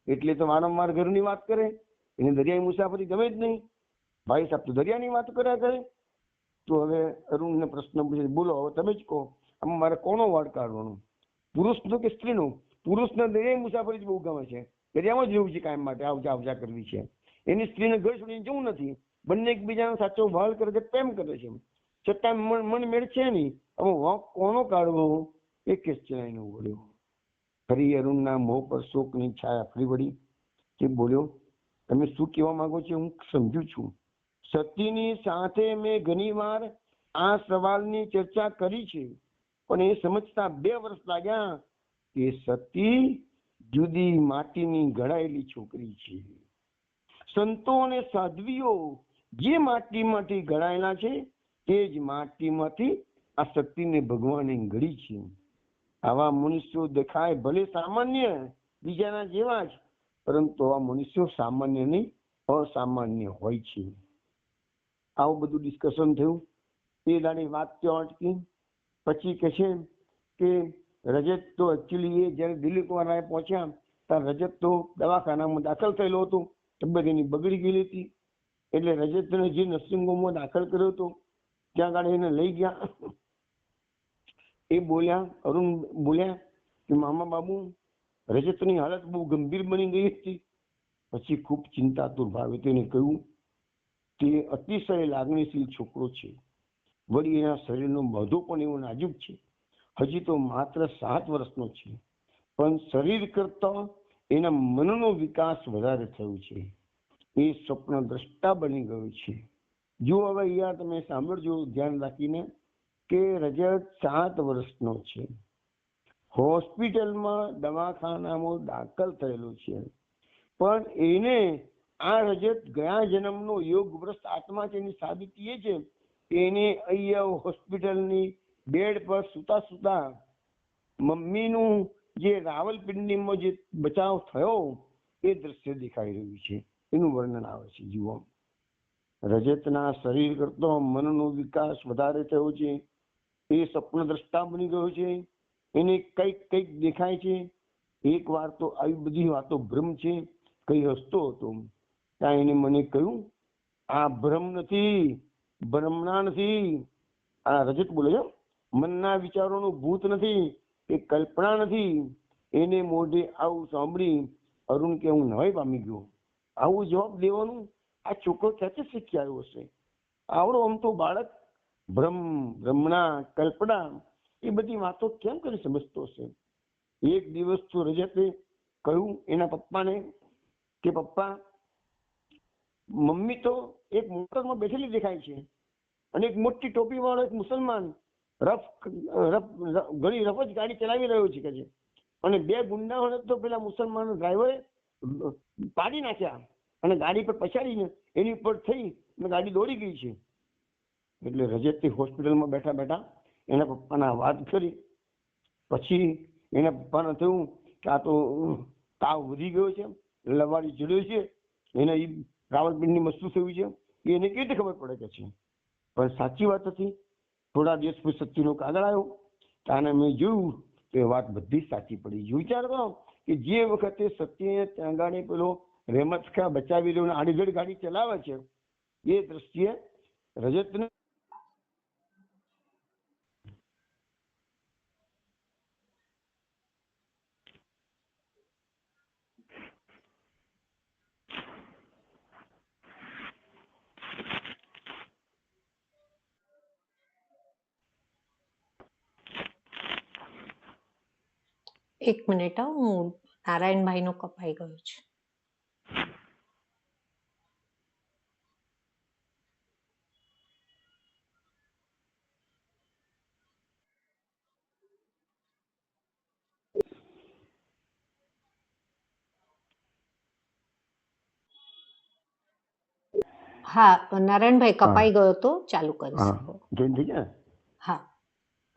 એટલે તો વારંવાર ઘરની વાત કરે. એને દરિયાઈ મુસાફરી ગમે જ નહીં. ભાઈ સાહેબ તો દરિયાની વાત કર્યા કરે. તો હવે અરુણને પ્રશ્ન પૂછે, બોલો હવે તમે જ કહો, આમાં મારે કોનો વાડ કાઢવાનો, પુરુષનો કે સ્ત્રીનો? પુરુષને દરિયાઈ મુસાફરી જ બહુ ગમે છે, દરિયામાં જ રહેવું છે કાયમ માટે, આવજા આવજા કરવી છે. એની સ્ત્રીને ઘર છોડીને જવું નથી. બંને એકબીજાનો સાચો ભાળ કરે છે, પ્રેમ કરે છે, છતાં મન મેળ છે નહીં. હવે વાંક કોનો કાઢવો એ કેસચણાઈને બોલ્યો. ફરી અરુણના મોં પર શોકની છાયા ફરી વળી. તે બોલ્યો, તમે શું કહેવા માંગો છો હું સમજુ છું. સતીની સાથે મેં ઘણી વાર આ સવાલની ચર્ચા કરી છે, પણ એ સમજતા 2 વર્ષ લાગ્યા કે સતી જુદી માટીની ઘડાયેલી છોકરી છે. સંતો અને સાધ્વીઓ જે માટીમાંથી ઘડાયેલા છે તે જ માટીમાંથી આ સતીને ભગવાને ઘડી છે. આવા મનુષ્યો દેખાય ભલે સામાન્ય, બીજાના જેવા જ, પરંતુ આ મનુષ્યો સામાન્ય નહીં, અસામાન્ય હોય છે. આવું બધું ડિસ્કશન થયું. એ દાડી વાત ત્યાં અટકી. પછી કહે છે કે રજત તો એકચ્યુઅલી એ જ્યારે દિલીપ કુમાર રાય પહોંચ્યા ત્યારે રજત તો દવાખાનામાં દાખલ થયેલો હતો. તબિયત એની બગડી ગયેલી હતી. એટલે રજતને જે નર્સિંગ હોમમાં દાખલ કર્યો હતો ત્યાં આગળ એને લઈ ગયા. એ બોલ્યા, અરુણ બોલ્યા કે મામા બાબુ, રજતની હાલત બહુ ગંભીર બની ગઈ હતી. પછી ખૂબ ચિંતાતુર ભાવે તેને કહ્યું, તે અતિશય લાગણીશીલ છોકરો છે. વળી એના શરીરનો બધો પણ એવો નાજુક છે. હજી તો માત્ર 7 વર્ષનો છે, પણ શરીર કરતા એના મનનો વિકાસ વધારે થયો છે. એ સ્વપ્ન દ્રષ્ટા બની ગયો છે. જો હવે અહીંયા તમે સાંભળજો ધ્યાન રાખીને કે રજત 7 વર્ષનો છે, હોસ્પિટલમાં દવાખાનામાં દાખલ થયેલો છે, પણ એને આ રજત ગયા જન્મનો યોગભ્રષ્ટ આત્મા છે. એની સાબિતી એ છે કે એને અહીંયા હોસ્પિટલની બેડ પર સુતા સુતા મમ્મીનું જે રાવલપિંડીમાં જે બચાવ થયો એ દ્રશ્ય દેખાઈ રહ્યું છે. એનું વર્ણન આવે છે. જુઓ, રજતના શરીર કરતો મનનો વિકાસ વધારે થયો છે. એ સ્વપ્ન દ્રષ્ટા બની ગયો છે. એને કઈક કઈક દેખાય છે. એક વાર તો આવી બધી વાતો ભ્રમ છે કઈ હસતો હતો. ત્યાં એને મને કહ્યું, આ ભ્રમ નથી, ભ્રમણા નથી. આ રજત બોલે છે, મનના વિચારોનું ભૂત નથી, એ કલ્પના નથી. એને મોઢે આવું સાંભળી અરુણ કે હું નવાઈ પામી ગયો. આવું જવાબ દેવાનું આ છોકરો ક્યાંથી શીખી આવ્યો હશે? આવડો આમ તો બાળક ભ્રમણા, કલ્પના એ બધી વાતો કેમ કરી સમજતો હશે? એક દિવસ તો રજતે કહ્યું એના પપ્પાને કે પપ્પા, મમ્મી તો એક મોટરમાં બેઠેલી દેખાય છે અને એક મોટી ટોપી વાળો એક મુસલમાન ઘણી રફ જ ગાડી ચલાવી રહ્યો છે કે છે. અને 2 ગુંડાઓને તો પેલા મુસલમાન ડ્રાઈવરે પાડી નાખ્યા અને ગાડી પર પછાડીને એની ઉપર થઈ અને ગાડી દોડી ગઈ છે. એટલે રજતથી હોસ્પિટલમાં બેઠા બેઠા એના પપ્પાના વાત કરી. પછી એના પપ્પાને થયું કે આ તો તાવ વધી ગયો છે, લવાડી ચડ્યો છે, એને રાવલપિંડીમાં શું થયું છે એ એને કેવી રીતે ખબર પડે કે છે? પણ સાચી વાત હતી. થોડા દિવસ પછી સતીનો કાગળ આવ્યો. તાને મેં જોયું તો એ વાત બધી સાચી પડી. વિચાર કરો કે જે વખતે સતીને ત્યાં ગાડી પેલો રહેમત ખા બચાવી રહ્યો આડીધડ ગાડી ચલાવે છે, એ દ્રષ્ટિએ રજતને એક મિનિટ, હું નારાયણભાઈ નો કપાઈ ગયો છે. હા, નારાયણભાઈ કપાઈ ગયો તો ચાલુ કરી હા, શકો. જોઈન થઈ ગયા? હા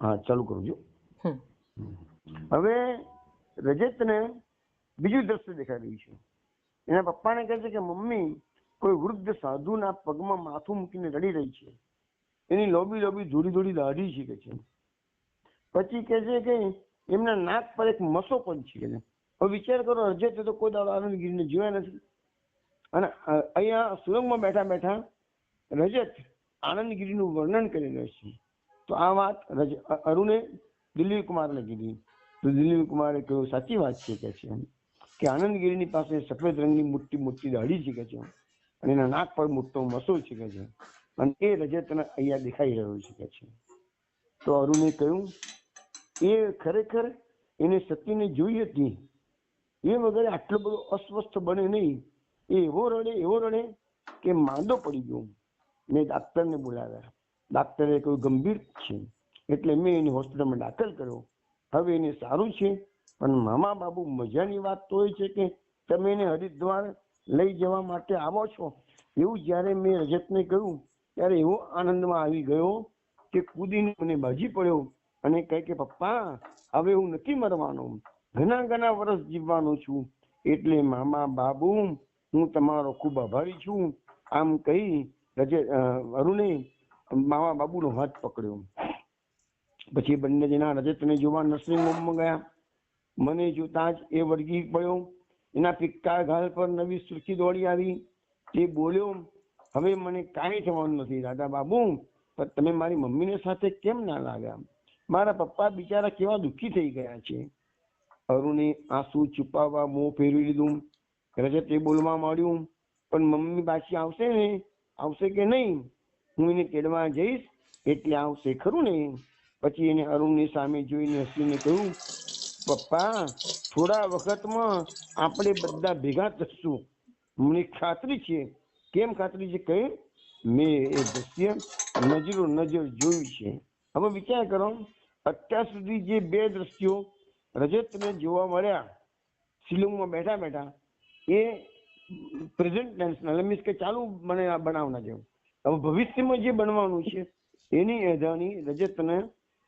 હા, ચાલુ કરું છું. હમ હવે રજતને બીજું દ્રશ્ય દેખાઈ રહ્યું છે. એના પપ્પાને કહે છે કે મમ્મી, કોઈ વૃદ્ધ સાધુના પગમાં માથું મૂકીને રડી રહી છે. એની લોબી લોબી ધોળી ધોળી દાઢી છે કે છે. પછી કહે છે કે એમના નાક પર એક મસો પણ છે કે છે. હવે વિચાર કરો, રજત તો કોઈ દાડો આનંદગીરીને જોયા નથી, અને અહીંયા સુરંગમાં બેઠા બેઠા રજત આનંદગીરીનું વર્ણન કરી રહ્યો છે. તો આ વાત અરુણે દિલીપ કુમારને કીધી, તો દિલીપ કુમારે કહ્યું સાચી વાત છે કે આનંદગીરીની પાસે સફેદ રંગની મોટી મોટી દાઢી છે કે છે, અને એના નાક પર મોટો મસો છે કે છે, અને એ રજતને અહીંયા દેખાઈ રહ્યો છે કે છે. તો અરુણે કહ્યું એ ખરેખર એને સતીને જોઈ હતી, એ વગર આટલો બધો અસ્વસ્થ બને નહીં. એ એવો રડે કે માંદો પડી ગયો. મેં ડાક્ટરને બોલાવ્યા. ડાક્ટરે કહ્યું ગંભીર છે, એટલે મેં એને હોસ્પિટલમાં દાખલ કર્યો. હવે એને સારું છે, પણ મામા બાબુ મજાની વાત તો એ છે કે તમે એને હરિદ્વાર લઈ જવા માટે આવો છો. એવું જ્યારે મેં રજતને કહ્યું ત્યારે એવો આનંદમાં આવી ગયો કે કૂદીને મને બાજી પડ્યો અને કહે કે પપ્પા, હવે હું નથી મરવાનો, ઘણા ઘણા વર્ષ જીવવાનો છું, એટલે મામા બાબુ હું તમારો ખૂબ આભારી છું. આમ કહી અરુણે મામા બાબુનો હાથ પકડ્યો. પછી બંને જણા રજતને જોવા નર્સિંગ હોમમાં ગયા. મને જોતા જ એ વળગી પડ્યો. એના પિક્કા ગાલ પર નવી સુરખી દોડી આવી. તે બોલ્યો, હવે મને કાંઈ થવાનું નથી દાદા બાબુ, પણ તમે મારી મમ્મીને સાથે કેમ ના લાગ્યા? મારા પપ્પા બિચારા કેવા દુઃખી થઈ ગયા છે. અરુણે આંસુ છુપાવવા મોં ફેરવી લીધું. રજતે બોલવા માંડ્યું, પણ મમ્મી પાછી આવશે કે નહીં? હું એને તેડવા જઈશ એટલે આવશે ખરું ને? પછી એને અરુણની સામે જોઈને હસીને કહ્યું, પપ્પા, થોડા વખતમાં આપણે બધા ભેગા થશું, મને ખાતરી છે. કેમ ખાતરી છે? કહે, મેં એ દ્રશ્ય નજરો નજર જોયું છે. હવે વિચાર કરો, અત્યાર સુધી જે બે દ્રશ્યો રજતને જોવા મળ્યા શિલોંગમાં બેઠા બેઠા, એ પ્રેઝન્ટ ટેન્સના મીન્સ કે ચાલુ બનાવના જેવું. હવે ભવિષ્યમાં જે બનવાનું છે એની અજાણી રજતને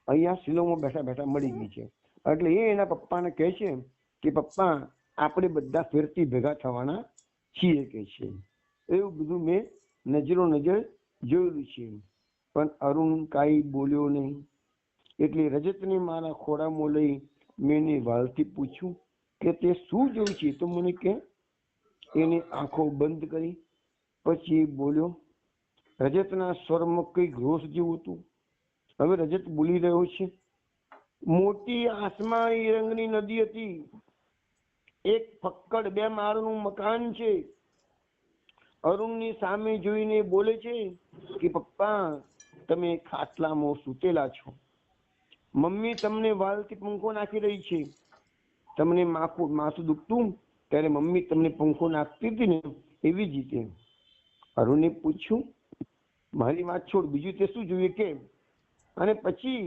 અહીંયા શિલોંગમાં બેઠા બેઠા મળી ગઈ છે. એટલે એ એના પપ્પાને કહે છે કે પપ્પા, આપણે બધા ફેરથી ભેગા થવાના છીએ કે છે. એવું બધું મેં નજરો નજર જોયેલું છે. પણ અરુણ કાંઈ બોલ્યો નહીં. એટલે રજતને મારા ખોળામાં લઈ મેં એને વાલથી પૂછ્યું કે તે શું જોયું છે, તો મને કે. એને આંખો બંધ કરી. પછી બોલ્યો. રજતના સ્વરમાં કઈક રોષ જેવું હતું. હવે રજત બોલી રહ્યો છે, મોટી આસમાની રંગની નદી હતી, એક ફક્કડ 2 માળનું મકાન છે. અરુણની સામે જોઈને બોલે છે કે પપ્પા, તમે ખાટલામાં સૂતેલા છો, મમ્મી તમને વાલથી પંખો નાખી રહી છે. તમને માથું દુખતું ત્યારે મમ્મી તમને પંખો નાખતી હતી ને, એવી જ રીતે. અરુણે પૂછ્યું, મારી વાત છોડ, બીજું તે શું જોઈએ કે? અને પછી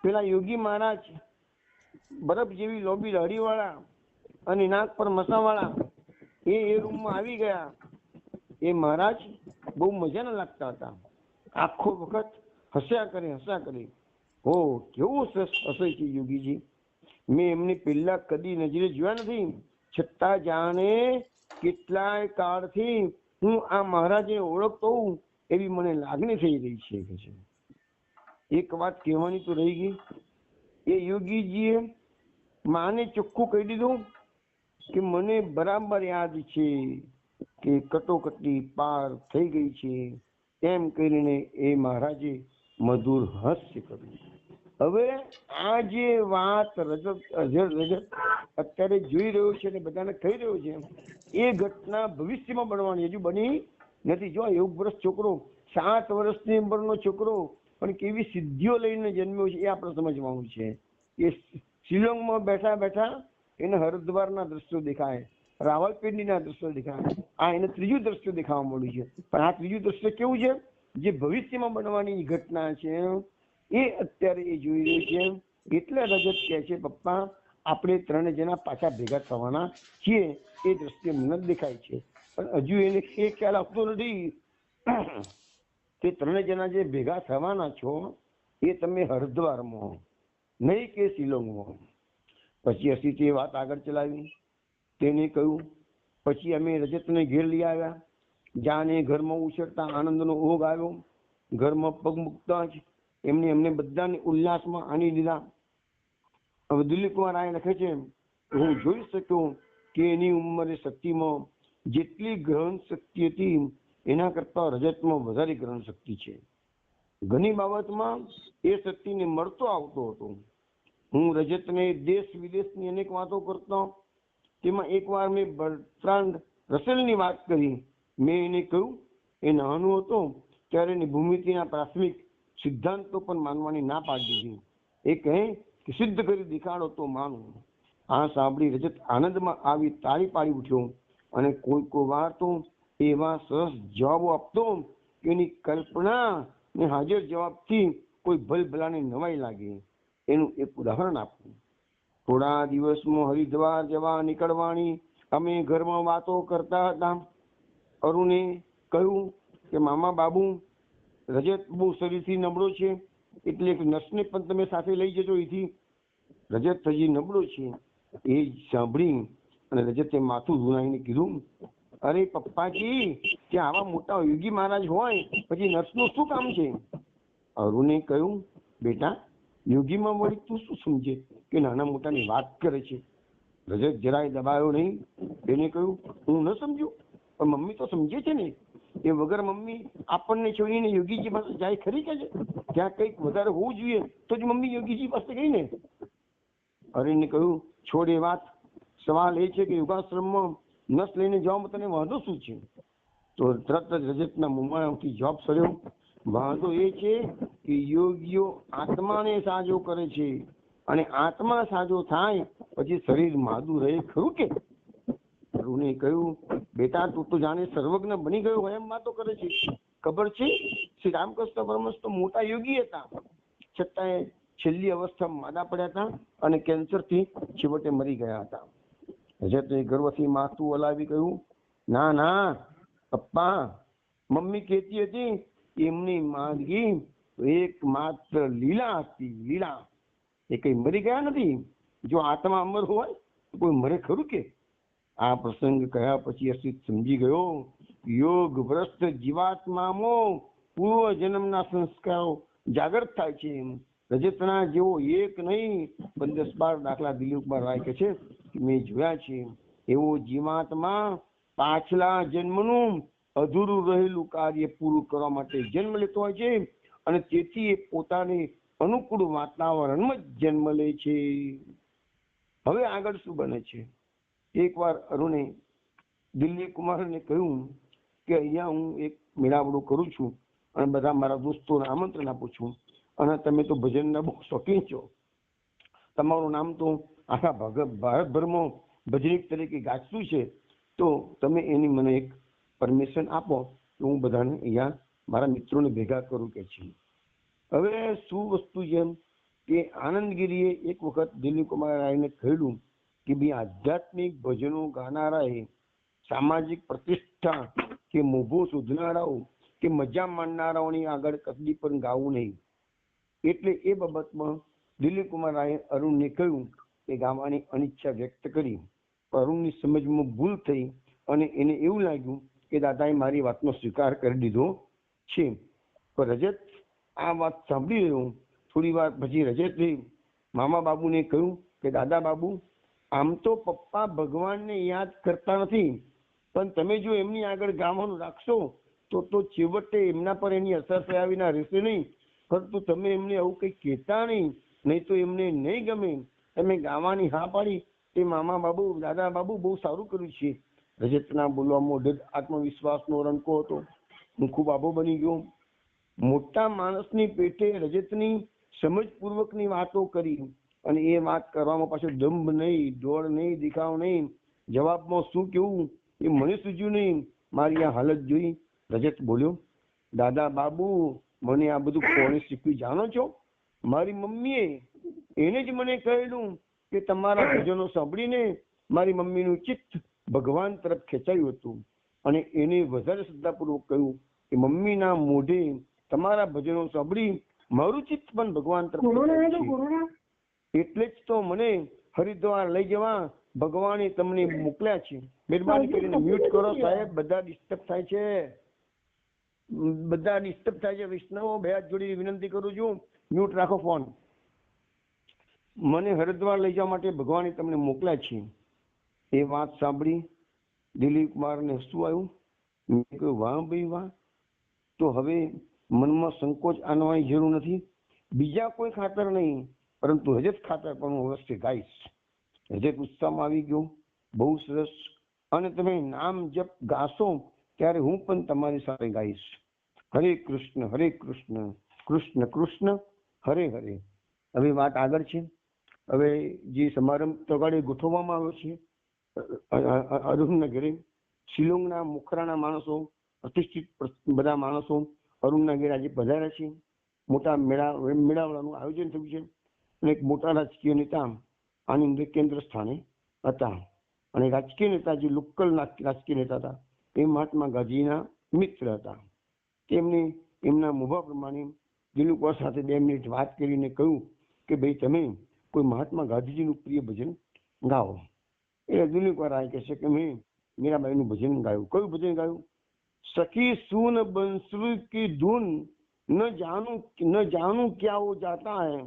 પેલા યોગી મહારાજ, બરફ જેવી લોબી દાઢી વાળા અને નાક પર મસાવાળા, એ રૂમમાં આવી ગયા. એ મહારાજ બહુ મજાના લાગતા હતા. આખો વખત હસ્યા કરે. હો, કેવું સરસ હસે છે યોગીજી. મેં એમને પહેલા કદી નજરે જોયા નથી, છતાં જાણે કેટલાય કાળથી હું આ મહારાજને ઓળખતો હોઉં એવી મને લાગણી થઈ રહી છે. એક વાત કહેવાની તો રહી ગઈ. એ યોગીજીએ માને ચોખ્ખું કહી દીધું કે મને બરાબર યાદ છે કે કટોકટી પાર થઈ ગઈ છે. એમ કરીને એ મહારાજે મધુર હાસ્ય કર્યું. હવે આ જે વાત રજત અત્યારે જોઈ રહ્યો છે અને બધાને કહી રહ્યો છે, એ ઘટના ભવિષ્યમાં બનવાની, હજુ બની નથી. જો યોગભ્રષ્ટ છોકરો, 7 વર્ષની ઉંમરનો છોકરો, પણ કેવી સિદ્ધિઓ લઈને જન્મ્યો છે એ આપણે સમજવાનું છે. એ શિલોંગમાં બેઠા બેઠા એને હરિદ્વારના દ્રશ્યો દેખાય, રાવલપિંડીના દ્રશ્યો દેખાય. આ એને ત્રીજું દ્રશ્ય દેખાવા મળ્યું છે. પણ આ ત્રીજું દ્રશ્ય કેવું છે? જે ભવિષ્યમાં બનવાની ઘટના છે એ અત્યારે એ જોઈ રહ્યું છે. એટલે રજત કહે છે, પપ્પા આપણે 3 જણા પાછા ભેગા થવાના છીએ. એ દ્રશ્ય મને દેખાય છે, પણ હજુ એને એ ખ્યાલ આપતો નથી કે 3 જણા જે ભેગા થવાના છો એ તમે હરિદ્વારમાં, નહીં કે શિલોંગમાં. પછી ਅਸੀਂ તે વાત આગળ ચલાવી. તેને કહ્યું, પછી અમે રજતને ઘેર લઈ આવ્યા. જાને ઘરમાં ઉછળતા આનંદનો ઓઘ આવ્યો. ઘરમાં પગ મૂકતા જ એમને બધાને ઉલ્લાસમાં આની લીધા. હવે દિલીપકુમાર રાય લખે છે, હું જોઈ શક્યો કે એની ઉંમરે શક્તિમાં જેટલી ગ્રહણ શક્તિ હતી એના કરતા રજતમાં વધારે ગ્રહણ શક્તિ છે. ઘણી બાબતમાં એ શક્તિને મળતો આવતો હતો. હું રજતને દેશ વિદેશની અનેક વાતો કરતો. તેમાં એકવાર મેં બર્ટ્રાન્ડ રસેલની વાત કરી. મેં એને કહ્યું, એ નાનો હતો ત્યારે એની ભૂમિતિના પ્રાથમિક સિદ્ધાંતો પણ માનવાની ના પાડી દીધી. એ કહે કે સિદ્ધ કરી દેખાડો તો માનું. આ સાંભળી રજત આનંદમાં આવી તાળી પાડી ઉઠ્યો અને કોઈ વાર તો એવા સરસ જવાબો આપતો કે એની કલ્પના ને હાજર જવાબથી કોઈ ભલભલાને નવાઈ લાગે. એનું એક ઉદાહરણ આપું. થોડા દિવસમાં હરિદ્વાર જવા નીકળવાની અમે ઘરમાં વાતો કરતા હતા. અરુણે કહ્યું કે મામા બાબુ, રજત બહુ શરીરથી નબળો છે, એટલે એક નર્સને પણ તમે સાથે લઈ જજો. એથી રજત હજી નબળો છે. એ સાંભળી અને રજતે માથું ધુણાઈને કીધું, અરે પપ્પાજી, ત્યાં આવા મોટા યોગી મહારાજ હોય પછી નર્સનું શું કામ છે? અરુણે કહ્યું, બેટા, યોગીમાં વળી તું શું સમજે કે નાના મોટાની વાત કરે છે? રજત જરાય દબાયો નહીં. એને કહ્યું, હું ન સમજુ, પણ મમ્મી તો સમજે છે ને. એ વગર મમ્મી આપણને છોડીને યોગીજી પાસે જાય ખરી કે છે? ત્યાં કંઈક વધારે હોવું જોઈએ તો જ મમ્મી યોગીજી પાસે ગઈ ને. અરુણે કહ્યું, છોડ એ વાત. સવાલ એ છે કે યોગાશ્રમમાં નસ લઈને જવામાં તને વાંધો શું છે? તો તરત જ રજતના મોંમાંથી જવાબ સર્યો, વાંધો એ છે કે યોગીઓ આત્માને સાજો કરે છે, અને આત્મા સાજો થાય પછી શરીર માદું રહે ખરું કે? અરુણે કહ્યું, બેટા, તું તો જાણે સર્વજ્ઞ બની ગયો હોય એમ વાતો કરે છે. ખબર છે, શ્રી રામકૃષ્ણ પરમહંસ તો મોટા યોગી હતા, છતાંય છેલ્લી અવસ્થામાં માદા પડ્યા હતા અને કેન્સરથી છેવટે મરી ગયા હતા. રજતે ગર્વથી માથું હલાવી કહ્યું, ના ના પપ્પા, મમ્મી કહેતી હતી એમની માંદગી એક માત્ર લીલા હતી, લીલા. એ કઈ મરી ગયા નથી. જો આત્મા અમર હોય તો કોઈ મરે ખરું કે? આ પ્રસંગ કહ્યા પછી અસિત સમજી ગયો, યોગ ભ્રષ્ટ જીવાત્મામાં પૂર્વ જન્મના સંસ્કારો જાગૃત થાય છે. રજતના જેવો એક નહીં પણ 10-12 દાખલા દિલીપકુમાર રાય કહે છે મેં જોયા છે. એવો જીવાત્મા પાછલા જન્મનું અધૂરું રહેલું કાર્ય પૂરું કરવા માટે જન્મ લેતો હોય છે, અને તેથી એ પોતાને અનુકૂળ વાતાવરણમાં જ જન્મ લે છે. હવે આગળ શું બને છે? એકવાર અરુણે દિલીપકુમારને કહ્યું કે અહીંયા હું એક મેળાવડો કરું છું અને બધા મારા દોસ્તોને આમંત્રણ આપું છું, અને તમે તો ભજનના બહુ શોખીન છો. તમારું નામ તો આખા ભારતભરમાં ભજનિક તરીકે ગાજતું છે. તો તમે એની મને એક પરમિશન આપો તો હું બધાને અહીંયા મારા મિત્રોને ભેગા કરું કે છે. હવે શું વસ્તુ છે કે આનંદગીરીએ એક વખત દિલીપકુમાર રાયને કહ્યું કે ભાઈ આધ્યાત્મિક ભજનો ગાનારાએ સામાજિક પ્રતિષ્ઠા કે મોભો શોધનારાઓ કે મજા માણનારાઓની આગળ કદી પણ ગાવું નહીં. એટલે એ બાબતમાં દિલીપકુમાર રાયે અરુણને કહ્યું કે ગાવાની અનિચ્છા વ્યક્ત કરી. અરુણની સમજમાં ભૂલ થઈ અને એને એવું લાગ્યું કે દાદાએ મારી વાતનો સ્વીકાર કરી દીધો છે. પણ રજત આ વાત સાંભળી રહ્યો. થોડી વાર પછી રજતે મામા બાબુને કહ્યું કે દાદા બાબુ, આમ તો પપ્પા ભગવાનને યાદ કરતા નથી, પણ તમે જો એમની આગળ ગાવાનું રાખશો તો છેવટે એમના પર એની અસર થયા વિના રહેશે નહીં. પરંતુ તમે એમને આવું કંઈ કહેતા નહીં તો એમને નહીં ગમે. તમે ગાવાની હા પાડી તે મામા બાબુ, દાદા બાબુ, બહુ સારું કર્યું છે. રજતના બોલવામાં દૃઢ આત્મવિશ્વાસનો રણકો હતો. હું ખૂબ આભો બની ગયો. મોટા માણસની પેટે રજતની સમજપૂર્વકની વાતો કરી અને એ વાત કરવામાં પાછો દંભ નહીં, દોડ નહીં, દેખાવ નહીં, જવાબમાં શું કેવું એ મને સૂઝ્યું નહીં. મારી આ હાલત જોઈ રજત બોલ્યો, દાદા બાબુ, મને આ બધું કોણે શીખવી જાણો છો? મારી મમ્મીએ. એને જ મને કહેલું કે તમારા ભજનો સાંભળીને મારી મમ્મીનું ચિત્ત ભગવાન તરફ ખેંચાયું હતું, અને એને વધારે શ્રદ્ધાપૂર્વક કહ્યું કે મમ્મીના મોઢે તમારા ભજનો સાંભળી મારું ચિત્ત પણ ભગવાન તરફ ખેંચાયું છે. એટલે જ તો મને હરિદ્વાર લઈ જવા ભગવાને તમને મોકલ્યા છે. મહેરબાની કરીને મ્યુટ કરો સાહેબ, બધા ડિસ્ટર્બ થાય છે, બધા ડિસ્ટર્બ થાય છે. વૈષ્ણવો બે હાથ જોડી વિનંતી કરું છું, મ્યુટ રાખો ફોન. મને હરિદ્વાર લઈ જવા માટે ભગવાને તમને મોકલ્યા છે. એ વાત સાંભળી દિલીપ કુમારને હસવું આવ્યું. મેં કહ્યું, વાહ ભાઈ વાહ, તો હવે મનમાં સંકોચ આનવાની જરૂર નથી. બીજા કોઈ ખાતર નહીં, પરંતુ રજત ખાતર પણ હું અવશ્ય ગાઈશ. રજત ઉત્સાહમાં આવી ગયો, બહુ સરસ. અને તમે નામ જપ ગાશો ત્યારે હું પણ તમારી સાથે ગાઈશ. હરે કૃષ્ણ કૃષ્ણ કૃષ્ણ હરે હરે. હવે વાત આગળ છે. હવે જે સમારંભ તગાડે ગોઠવવામાં આવ્યો છે અરુણના ઘરે, શિલોંગના મુખરાના માણસો, પ્રતિષ્ઠિત બધા માણસો અરુણના ઘરે આજે પધાર્યા છે. મોટા મેળાવડાનું આયોજન થયું છે, અને એક મોટા રાજકીય નેતા આની અંદર કેન્દ્ર સ્થાને હતા. અને રાજકીય નેતા જે લોકલ રાજકીય નેતા હતા એ મહાત્મા ગાંધીના મિત્ર હતા. તેમને એમના મુભા પ્રમાણે દિલીપ સાથે 2 મિનિટ વાત કરીને કહ્યું કે ભાઈ તમે કોઈ મહાત્મા ગાંધીજીનું પ્રિય ભજન ગાઓ. એટલે દિલીપ રાય કહે છે કે મેં મીરાબાઈનું ભજન ગાયું. કયું ભજન ગાયું? સખી સુન બંસુરી કી ધૂન ન જાનું ક્યા હો જાતા હૈ.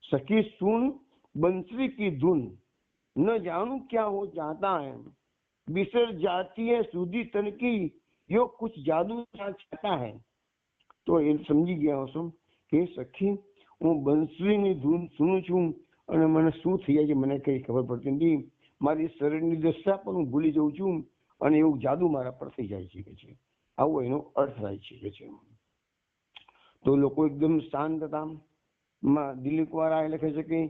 सखी सुन बंसरी की धुन न जानू क्या हो जाता है. बिसर जाती है सूदी तन की यो कुछ जादू चाहता है. તો એ સમજી ગયા હશો કે સખી હું બંસરીની ધૂન સુનું છું અને મને શું થઈ જાય છે મને કઈ ખબર પડતી નથી. મારી શરીરની દશા પણ હું ભૂલી જઉં છું અને એવું જાદુ મારા પર થઈ જાય છે કે છે. આવો એનો અર્થ થાય છે કે છે. તો લોકો એકદમ શાંત હતા. દિલીપ કુમાર લખે છે કે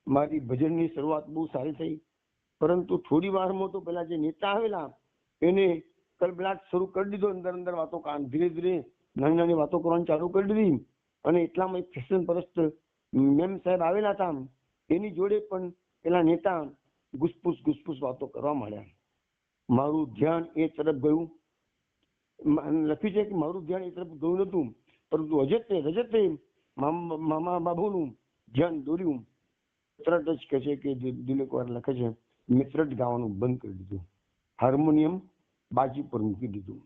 મારી ભજનની શરૂઆત બહુ સારી થઈ, પરંતુ થોડી વારમાં તો પેલા જે નેતા આવેલા એને કલબલાટ શરૂ કરી દીધો. અંદર વાતો ધીરે ધીરે નાની નાની વાતો કરવાની ચાલુ કરી દીધી. અને એટલામાં એક ફેશન પરસ્ત મેમ સાહેબ આવેલા હતા. એની જોડે પણ પેલા નેતા ઘુસપુસ વાતો કરવા માંડ્યા. મારું ધ્યાન એ તરફ ગયું. લખ્યું છે કે મારું ધ્યાન એ તરફ ગયું નતું, પરંતુ રજતે મામા બાબુનું ધ્યાન દોર્યું. તરત જ કહે છે કે દિલીપ કુમાર લખે છે મેં તરત ગાવાનું બંધ કરી દીધું, હાર્મોનિયમ બાજુ પર મૂકી દીધું.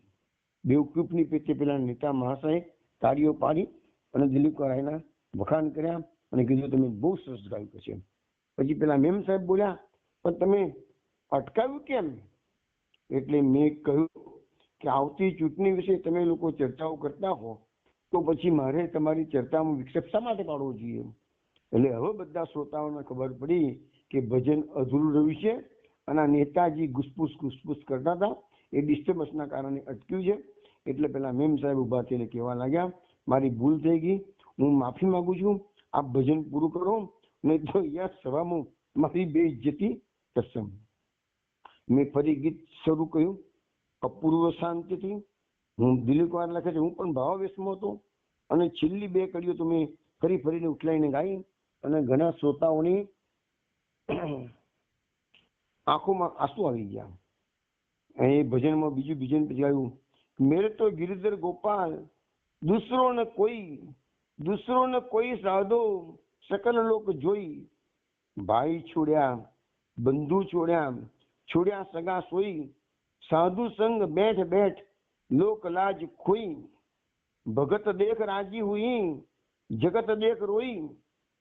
બેવકૂફની પેટે પેલા નેતા મહાશય તાળીઓ પાડી અને દિલીપ કુમારના વખાણ કર્યા અને કીધું તમે બહુ સરસ ગાયું છે. પછી પેલા મેમ સાહેબ બોલ્યા પણ તમે અટકાવ્યું કેમ? એટલે મેં કહ્યું કે આવતી ચૂંટણી વિશે તમે લોકો ચર્ચાઓ કરતા હો તો પછી મારે તમારી ચર્ચામાં વિક્ષેપ શા માટે પાડવો જોઈએ? એટલે હવે બધા શ્રોતાઓને ખબર પડી કે ભજન અધૂરું રહ્યું છે અને આ નેતાજી ઘુસપુસ કરતા હતા એ ડિસ્ટર્બન્સના કારણે અટક્યું છે. એટલે પેલા મેમ સાહેબ ઉભા થઈને કહેવા લાગ્યા મારી ભૂલ થઈ ગઈ, હું માફી માંગુ છું, આપ ભજન પૂરું કરો, નહીં તો અહીંયા સભામાં મારી બેઇજ્જતી થશે. મેં ફરી ગીત શરૂ કર્યું અપૂર્વ શાંતિથી. હું દિલીપ કુમાર લખે છે હું પણ ભાવાવેશમાં હતો અને છેલ્લી 2 કડીઓ તો મેં ફરીને ઉઠલાઈને ગાઈ અને ઘણા શ્રોતાઓની આંખોમાં આંસુ આવી ગયા. એ ભજનમાં બીજું ભજન ગાયું મેરે તો गिरधर गोपाल दूसरो न कोई साधो सकल लोक જોઈ. ભાઈ છોડ્યા, બંધુ છોડ્યા સગા સોઈ. સાધુ સંગ બેઠ लोक लाज खोई. भगत देख राजी हुई जगत देख रोई.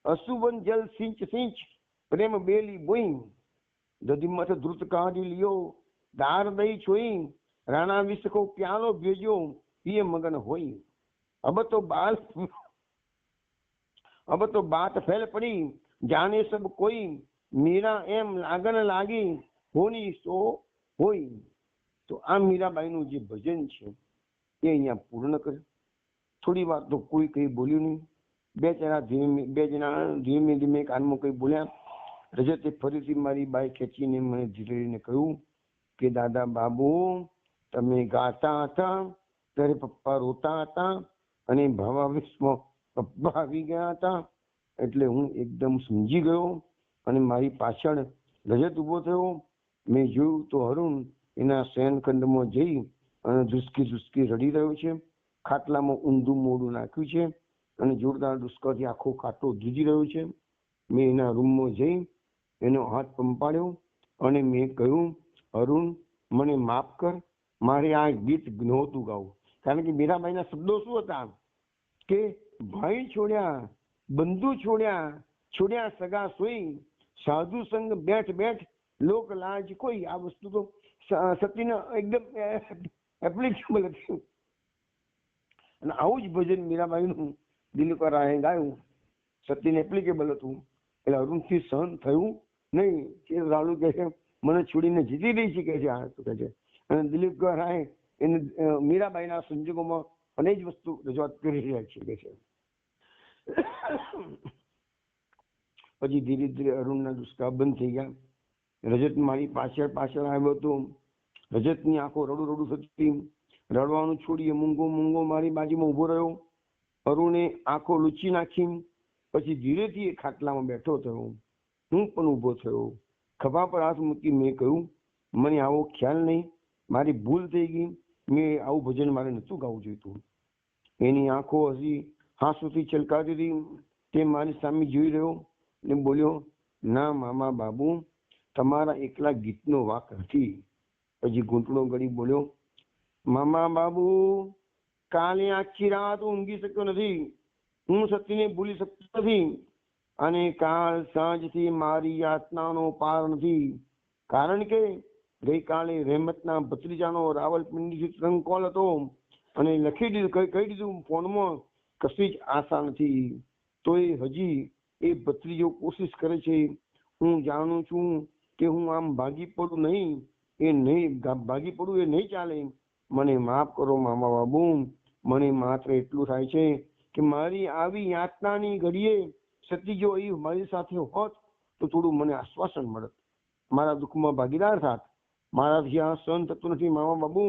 अशुभन जल सिंच प्रेम बेली बोई. दधिमथ द्रुत काढ़ी लियो दार दई छोई. राणा विष को प्यालो भेजो पिए मगन होई. अब तो बात फैल पड़ी जाने सब कोई. मीरा एम लागन लागी होनी सो होई. તો આ મીરાબાઈનું જે ભજન છે એ અહીંયા પૂર્ણ કરે. થોડી વાર તો કોઈ કઈ બોલ્યું નહીં. બે જણા ધીમે ધીમે કાનમાં કઈ બોલ્યા. રજતે ફરીથી મારી બાઈ ખેંચીને મને ધીરેને કહ્યું કે દાદા બાબુ તમે ગાતા હતા ત્યારે પપ્પા રોતા હતા અને ભાવાવેશમાં પપ્પા આવી ગયા હતા એટલે હું એકદમ સમજી ગયો અને મારી પાછળ રજત ઉભો થયો. મેં જોયું તો અરુણ એના શયનખંડમાં જઈ અને ધુસકી રડી રહ્યો છે. ખાટલામાં ઊંધું મોઢું નાખ્યું છે અને જોરદાર ડુસકાથી આખો ખાટલો ધ્રુજી રહ્યો છે. મેં એના રૂમમાં જઈ એનો હાથ પંપાળ્યો અને મેં કહ્યું, અરુણ મને માફ કર, મારે આ ગીત નહોતું ગાવું. કારણ કે મીરાબાઈના શબ્દો શું હતા કે ભાઈ છોડ્યા, બંધુ છોડ્યા સગા સોઈ, સાધુ સંગ બેઠ લોક લાજ કોઈ. આ વસ્તુ તો સતીને એકદમ એપ્લિકેબલ હતી અને આવું જ ભજન મીરાબાઈનું દિલીપ રાયે ગાયું, સતીને એપ્લિકેબલ હતું. એટલે અરુણથી સહન થયું નહીં. કે રાણુ કહે છે મને છોડીને જીતી રહી છે કે છે આ તો કહે છે. અને દિલીપ રાય એને મીરાબાઈના સંજોગોમાં અને જ વસ્તુ રજૂઆત કરી રહ્યા છે કે છે. પછી ધીરે ધીરે અરુણના દુષ્કા બંધ થઈ ગયા. રજત મારી પાછળ આવ્યો હતો. રજતની આંખો રડું થતી. રડવાનું છોડી મૂંગો મારી બાજુમાં ઉભો રહ્યો. અરુણે આંખો લૂછી નાખી. પછી ધીરેથી એ ખાટલામાં બેઠો થયો. હું પણ ઉભો થયો. ખભા પર હાથ મૂકી મેં કહ્યું, મને આવો ખ્યાલ નહીં, મારી ભૂલ થઈ ગઈ. મેં આવું ભજન મારે નતું ગાવું જોઈતું. એની આંખો હજી હાંસુથી છલકાતી હતી. તે મારી સામે જોઈ રહ્યો ને બોલ્યો, ના મામા બાબુ, તમારા એકલા ગીતનો વાંક નથી. પછી ઘૂંટણો ગળી બોલ્યો, મામા બાબુ કાલે આખી રાત ઊંઘી શક્યો નથી. હું સતીને ભૂલી શકતો નથી અને કાલ સાંજથી મારી યાતનાનો પાર નથી. કારણ કે ગઈકાલે રહેમતના ભત્રીજાનો રાવલપિંડીથી ટ્રંક કોલ હતો અને કહી દીધું ફોનમાં કશી જ આશા નથી. તોય હજી એ ભત્રીજો કોશિશ કરે છે. હું જાણું છું કે હું આમ ભાગી પડું એ નહીં ચાલે. મને માફ કરો મામા બાબુ, મને માત્ર એટલું થાય છે કે મારી આવી યાતનાની ઘડીએ સતી જો એ મારી સાથે હોત તો થોડું મને આશ્વાસન મળત, મારા દુઃખમાં ભાગીદાર થાત. મારાથી આ સહન થતું નથી મામા બાબુ.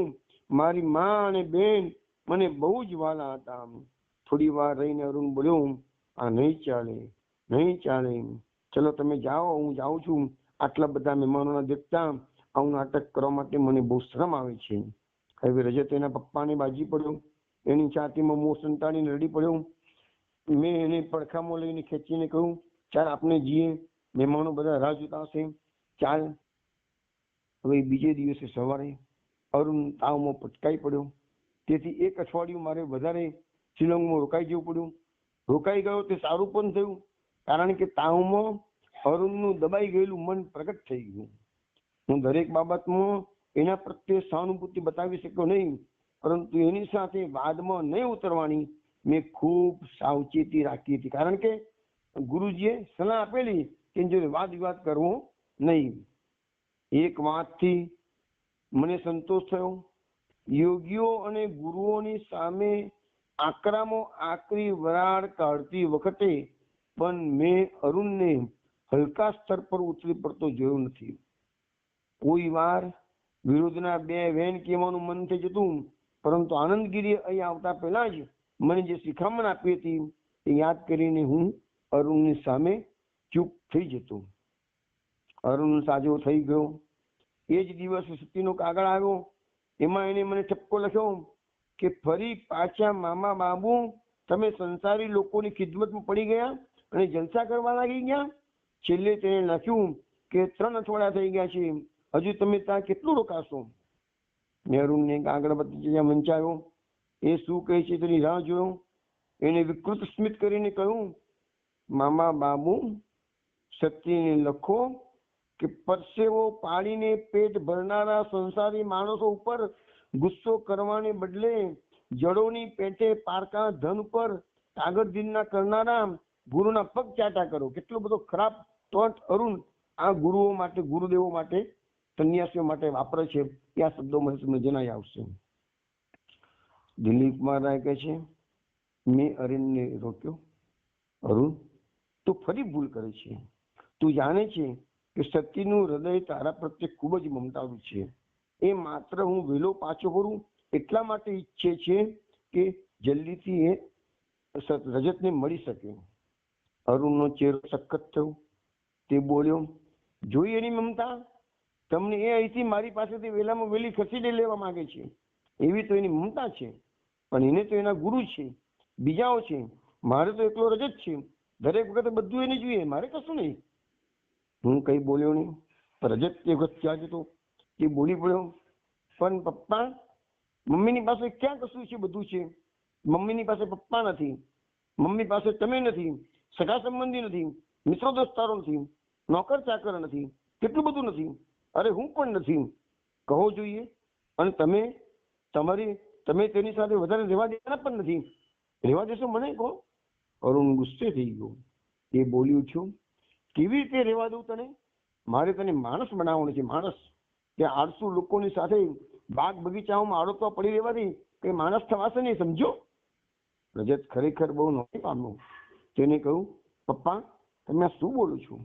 મારી માં અને બેન મને બહુ જ વાલા હતા. થોડી વાર રહીને અરુણ બોલ્યો, આ નહીં ચાલે. ચલો તમે જાઓ, હું જાઉં છું. આટલા બધા મહેમાનોના દેખતા આવું નાટક કરવા માટે મને બહુ શરમ આવે છે. હવે રજત એના પપ્પાને બાજી પડ્યો. એની છાતીમાં મોં સંતાડીને રડી પડ્યો. મેં એને પડખામાં લઈને ખેંચીને કહ્યું, ચાલ આપણે જઈએ, મહેમાનો બધા રાહ જોતા હશે, ચાલ. હવે બીજે દિવસે સવારે અરુણ તાવમાં પટકાઈ પડ્યો. તેથી એક અઠવાડિયું મારે વધારે શિલોંગમાં રોકાઈ જવું પડ્યું. રોકાઈ ગયો તે સારું પણ થયું, કારણ કે તાવમાં અરુણનું દબાઈ ગયેલું મન પ્રગટ થઈ ગયું. હું દરેક બાબતમાં એના પ્રત્યે સહાનુભૂતિ બતાવી શક્યો નહીં, પરંતુ એની સાથે વાદમાં નહીં ઉતરવાની મેં ખૂબ સાવચેતી રાખી હતી. કારણ કે ગુરુજીએ સલાહ આપેલી કે જો વાદ વિવાદ કરવો નહીં. એક વાતથી મને સંતોષ થયો. યોગીઓ અને ગુરુઓની સામે આકરી વરાળ કાઢતી વખતે પણ મેં અરુણને હલકા સ્તર પર ઉતરી પડતો જોયો નથી. કોઈ વાર વિરોધના બે વેણ કહેવાનું મન થઈ જતું, પરંતુ આનંદગીરી અહીં આવતા પહેલા જ મને જે શિખામણ આપી હતી એ યાદ કરીને હું અરુણની સામે ચૂપ થઈ જતો. અરુણ સાજો થઈ ગયો. એ જ દિવસે સતીનો કાગળ આવ્યો. એમાં એને મને ઠપકો લખ્યો કે ફરી પાછા મામા બાબુ તમે સંસારી લોકોની ખિદમતમાં પડી ગયા અને જલસા કરવા લાગી ગયા. છેલ્લે તેને લખ્યું કે 3 અઠવાડિયા થઈ ગયા છે, હજુ તમે ત્યાં કેટલું રોકાશો? મેં અરુણને કાગળ મંચાવ્યો. એ શું કહે છે તેની રાહ જોયો. એને વિકૃત સ્મિત કરીને કહ્યું, મામા બાબુ સતીને લખો કે પરસેવો પાડીને પેટ ભરનારા સંસારી માણસો ઉપર ગુસ્સો કરવાને બદલે જડોની પેટે પારકા ધન ઉપર કાગળધીનના કરનારા ગુરુના પગ ચાટા કરો. કેટલો બધો ખરાબ ટોન્ટ અરુણ આ ગુરુઓ માટે, ગુરુદેવો માટે, સંન્યાસીઓ માટે વાપરે છે. એ આ શબ્દોમાં તમને જણાઈ આવશે. દિલીપ મહારાજ કહે છે, મેં અરુણને રોક્યો અરુણ, તું ફરી ભૂલ કરે છે. તું જાણે છે કે સતીનું હૃદય તારા પ્રત્યે ખૂબ જ મમતાળું છે. એ માત્ર હું વહેલો પાછો ફરું એટલા માટે ઈચ્છે છે કે જલ્દીથી એ રજતને મળી શકે. અરુણનો ચહેરો સખત થયો. તે બોલ્યો, જોઈ એની મમતા, તમને એ અહીંથી મારી પાસેથી વહેલામાં વહેલી ખસેડી લેવા માંગે છે. એવી તો એની મમતા છે, પણ એને તો એના ગુરુ છે, બીજાઓ છે. મારે તો એકલો રજત છે. દરેક વખતે બધું એને જોઈએ, મારે કશું નહીં. હું કઈ બોલ્યો નહીં. રજત તે વખત ક્યાં જતો તે બોલી પડ્યો, પણ પપ્પા, મમ્મીની પાસે ક્યાં કશું છે? બધું છે. મમ્મીની પાસે પપ્પા નથી, મમ્મી પાસે તમે નથી, સગા સંબંધી નથી, મિત્રો દોસ્તારો નથી, નોકર ચાકર નથી, કેટલું બધું નથી. અરે હું પણ નથી, કહો જોઈએ. અને તમે તેની સાથે વધારે રહેવા દેવાના પણ નથી. રહેવા દેશો મને કહો? અરુણ ગુસ્સે થઈ ગયો. એ બોલ્યું, છું કેવી રીતે રહેવા દઉં તને? મારે તને માણસ બનાવવાનો છે, માણસ. કે આળસુ લોકોની સાથે બાગ બગીચાઓમાં આડોતવા પડી રહેવાથી કઈ માણસ થવાશે નહીં, સમજો? રજત ખરેખર બહુ નોંધી પામ્યો. તેને કહ્યું, પપ્પા, તમે આ શું બોલો છો?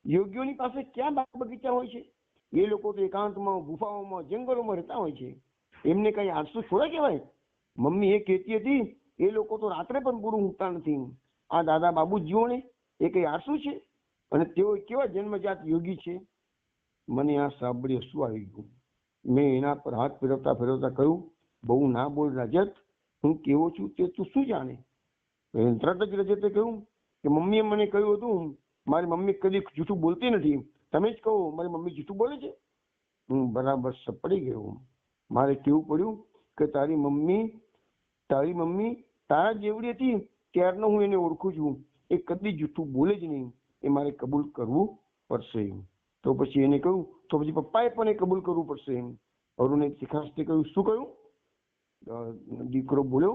યોગીઓની પાસે ક્યાં બાગ બગીચા હોય છે? એ લોકો તો એકાંતમાં, ગુફાઓમાં, જંગલોમાં રહેતા હોય છે. એમને કઈ આળસુ થોડા કહેવાય? મમ્મી એ કહેતી હતી, એ લોકો તો રાત્રે પણ પૂરું ઊંઘતા નથી. આ દાદા બાબુજીઓ ને એ કઈ આળસુ છે? અને તેઓ કેવા જન્મજાત યોગી છે? મને આ સાંભળી હસવું આવી ગયું. મેં એના પર હાથ ફેરવતા ફેરવતા કહ્યું, બહુ ના બોલ રજત, હું કેવો છું તે તું શું જાણે? તરત જ રજતે કહ્યું કે મમ્મીએ મને કહ્યું હતું, મારી મમ્મી કદી જૂઠું બોલતી નથી. તમે જ કહો, મારી મમ્મી જૂઠું બોલે છે? હું બરાબર સપડી ગયો. મારે કેવું પડ્યું કે તારી મમ્મી તારા જેવડી હતી ત્યારનો હું એને ઓળખું છું. એ કદી જૂઠું બોલે જ નહીં. એ મારે કબૂલ કરવું પડશે. તો પછી એને કહ્યું, તો પછી પપ્પાએ પણ એ કબૂલ કરવું પડશે. અરુણે શિખાસ્તે કહ્યું, શું કહ્યું? દીકરો બોલ્યો,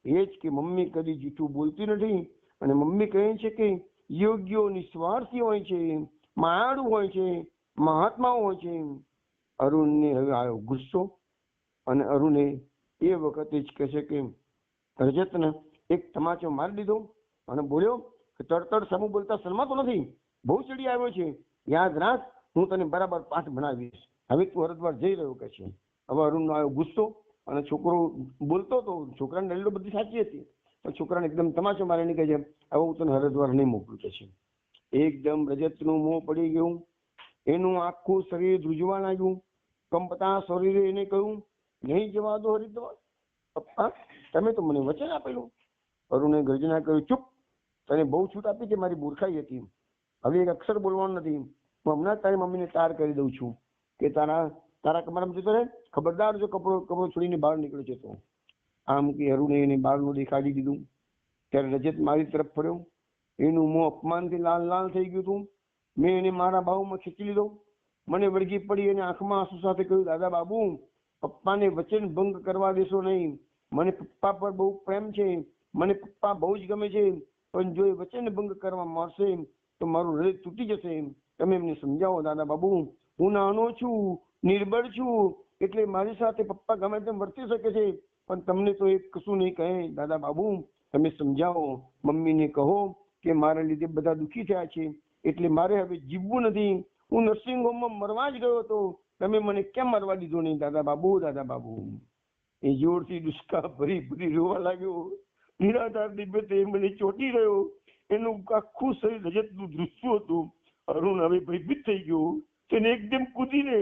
એ જ કે મમ્મી કદી જૂઠું બોલતી નથી. અને મમ્મી કહે છે કે યોગ્યો નિસ્વાર્થી હોય છે, માયાળુ હોય છે, મહાત્માઓ હોય છે. અરુણને હવે આવ્યો ગુસ્સો. અને અરુણે એ વખતે જ કહે છે કે રજતને એક તમાચો મારી દીધો અને બોલ્યો કે તડતડ સમૂહ બોલતા શરમાતો નથી, બહુ ચડી આવ્યો છે. યાદ રાખ, હું તને બરાબર પાઠ ભણાવીશ. હવે તું હરિદ્વાર જઈ રહ્યો કે છે. હવે અરુણનો આવ્યો ગુસ્સો. અને છોકરો બોલતો હતો, છોકરાની દલીલો બધી સાચી હતી, પણ છોકરાને એકદમ તમાચો મારીને કહે છે, હવે હું તને હરિદ્વાર નહીં મોકલું કે છે. એકદમ રજતનું મોં પડી ગયું. એનું આખું શરીર ધ્રુજવા લાગ્યું. કંપતા શરીરે એને કહ્યું, નહીં જવા દો હરિદ્વાર. પપ્પા, તમે તો મને વચન આપેલું. અરુણે ગર્જના કર્યું, ચૂપ, તને બહુ છૂટ આપી છે, મારી મૂર્ખાઈ હતી. હવે એક અક્ષર બોલવાનું નથી. હું હમણાં જ તારી મમ્મીને તાર કરી દઉં છું કે તારા કમરામાં જતો રહે. ખબરદાર જો કપડો છોડીને બહાર નીકળે છે તો. આમ કે અરુણે એને બહારનું દેખાડી દીધું. ત્યારે રજત મારી તરફ ફર્યો. એનું મોં અપમાનથી લાલ લાલ થઈ ગયું હતું. મેં એને મારા બાહુમાં ખેંચી લીધો. મને વળગી પડી અને આંખમાં આંસુ સાથે કહ્યું, દાદા બાબુ, પપ્પાને વચન ભંગ કરવા દેશો નહીં. મને પપ્પા પર બહુ પ્રેમ છે, મને પપ્પા બહુ જ ગમે છે, પણ જો એ વચન ભંગ કરવા મળશે તો મારું હૃદય તૂટી જશે. તમે એમને સમજાવો દાદા બાબુ. હું નાનો છું, નિર્બળ છું, એટલે મારી સાથે પપ્પા ગમે તેમ વર્તી શકે છે, પણ તમને તો એ કશું નહીં કહે. દાદા બાબુ, તમે સમજાવો. મમ્મીને કહો કે મારા લીધે બધા દુઃખી થયા છે, એટલે મારે હવે જીવવું નથી. હું નર્સિંગ હોમમાં મરવા જ ગયો હતો, તમે મને કેમ મરવા દીધો નહીં? દાદા બાબુ, દાદા બાબુ. એ જોરથી દુષ્કા ભરી રોવા લાગ્યો. નિરાધાર દિવ્યતે મને ચોંટી ગયો. એનું આખું શરીર રજતનું ધ્રુજતું હતું. અરુણ હવે ભયભીત થઈ ગયો. તેને એકદમ કૂદીને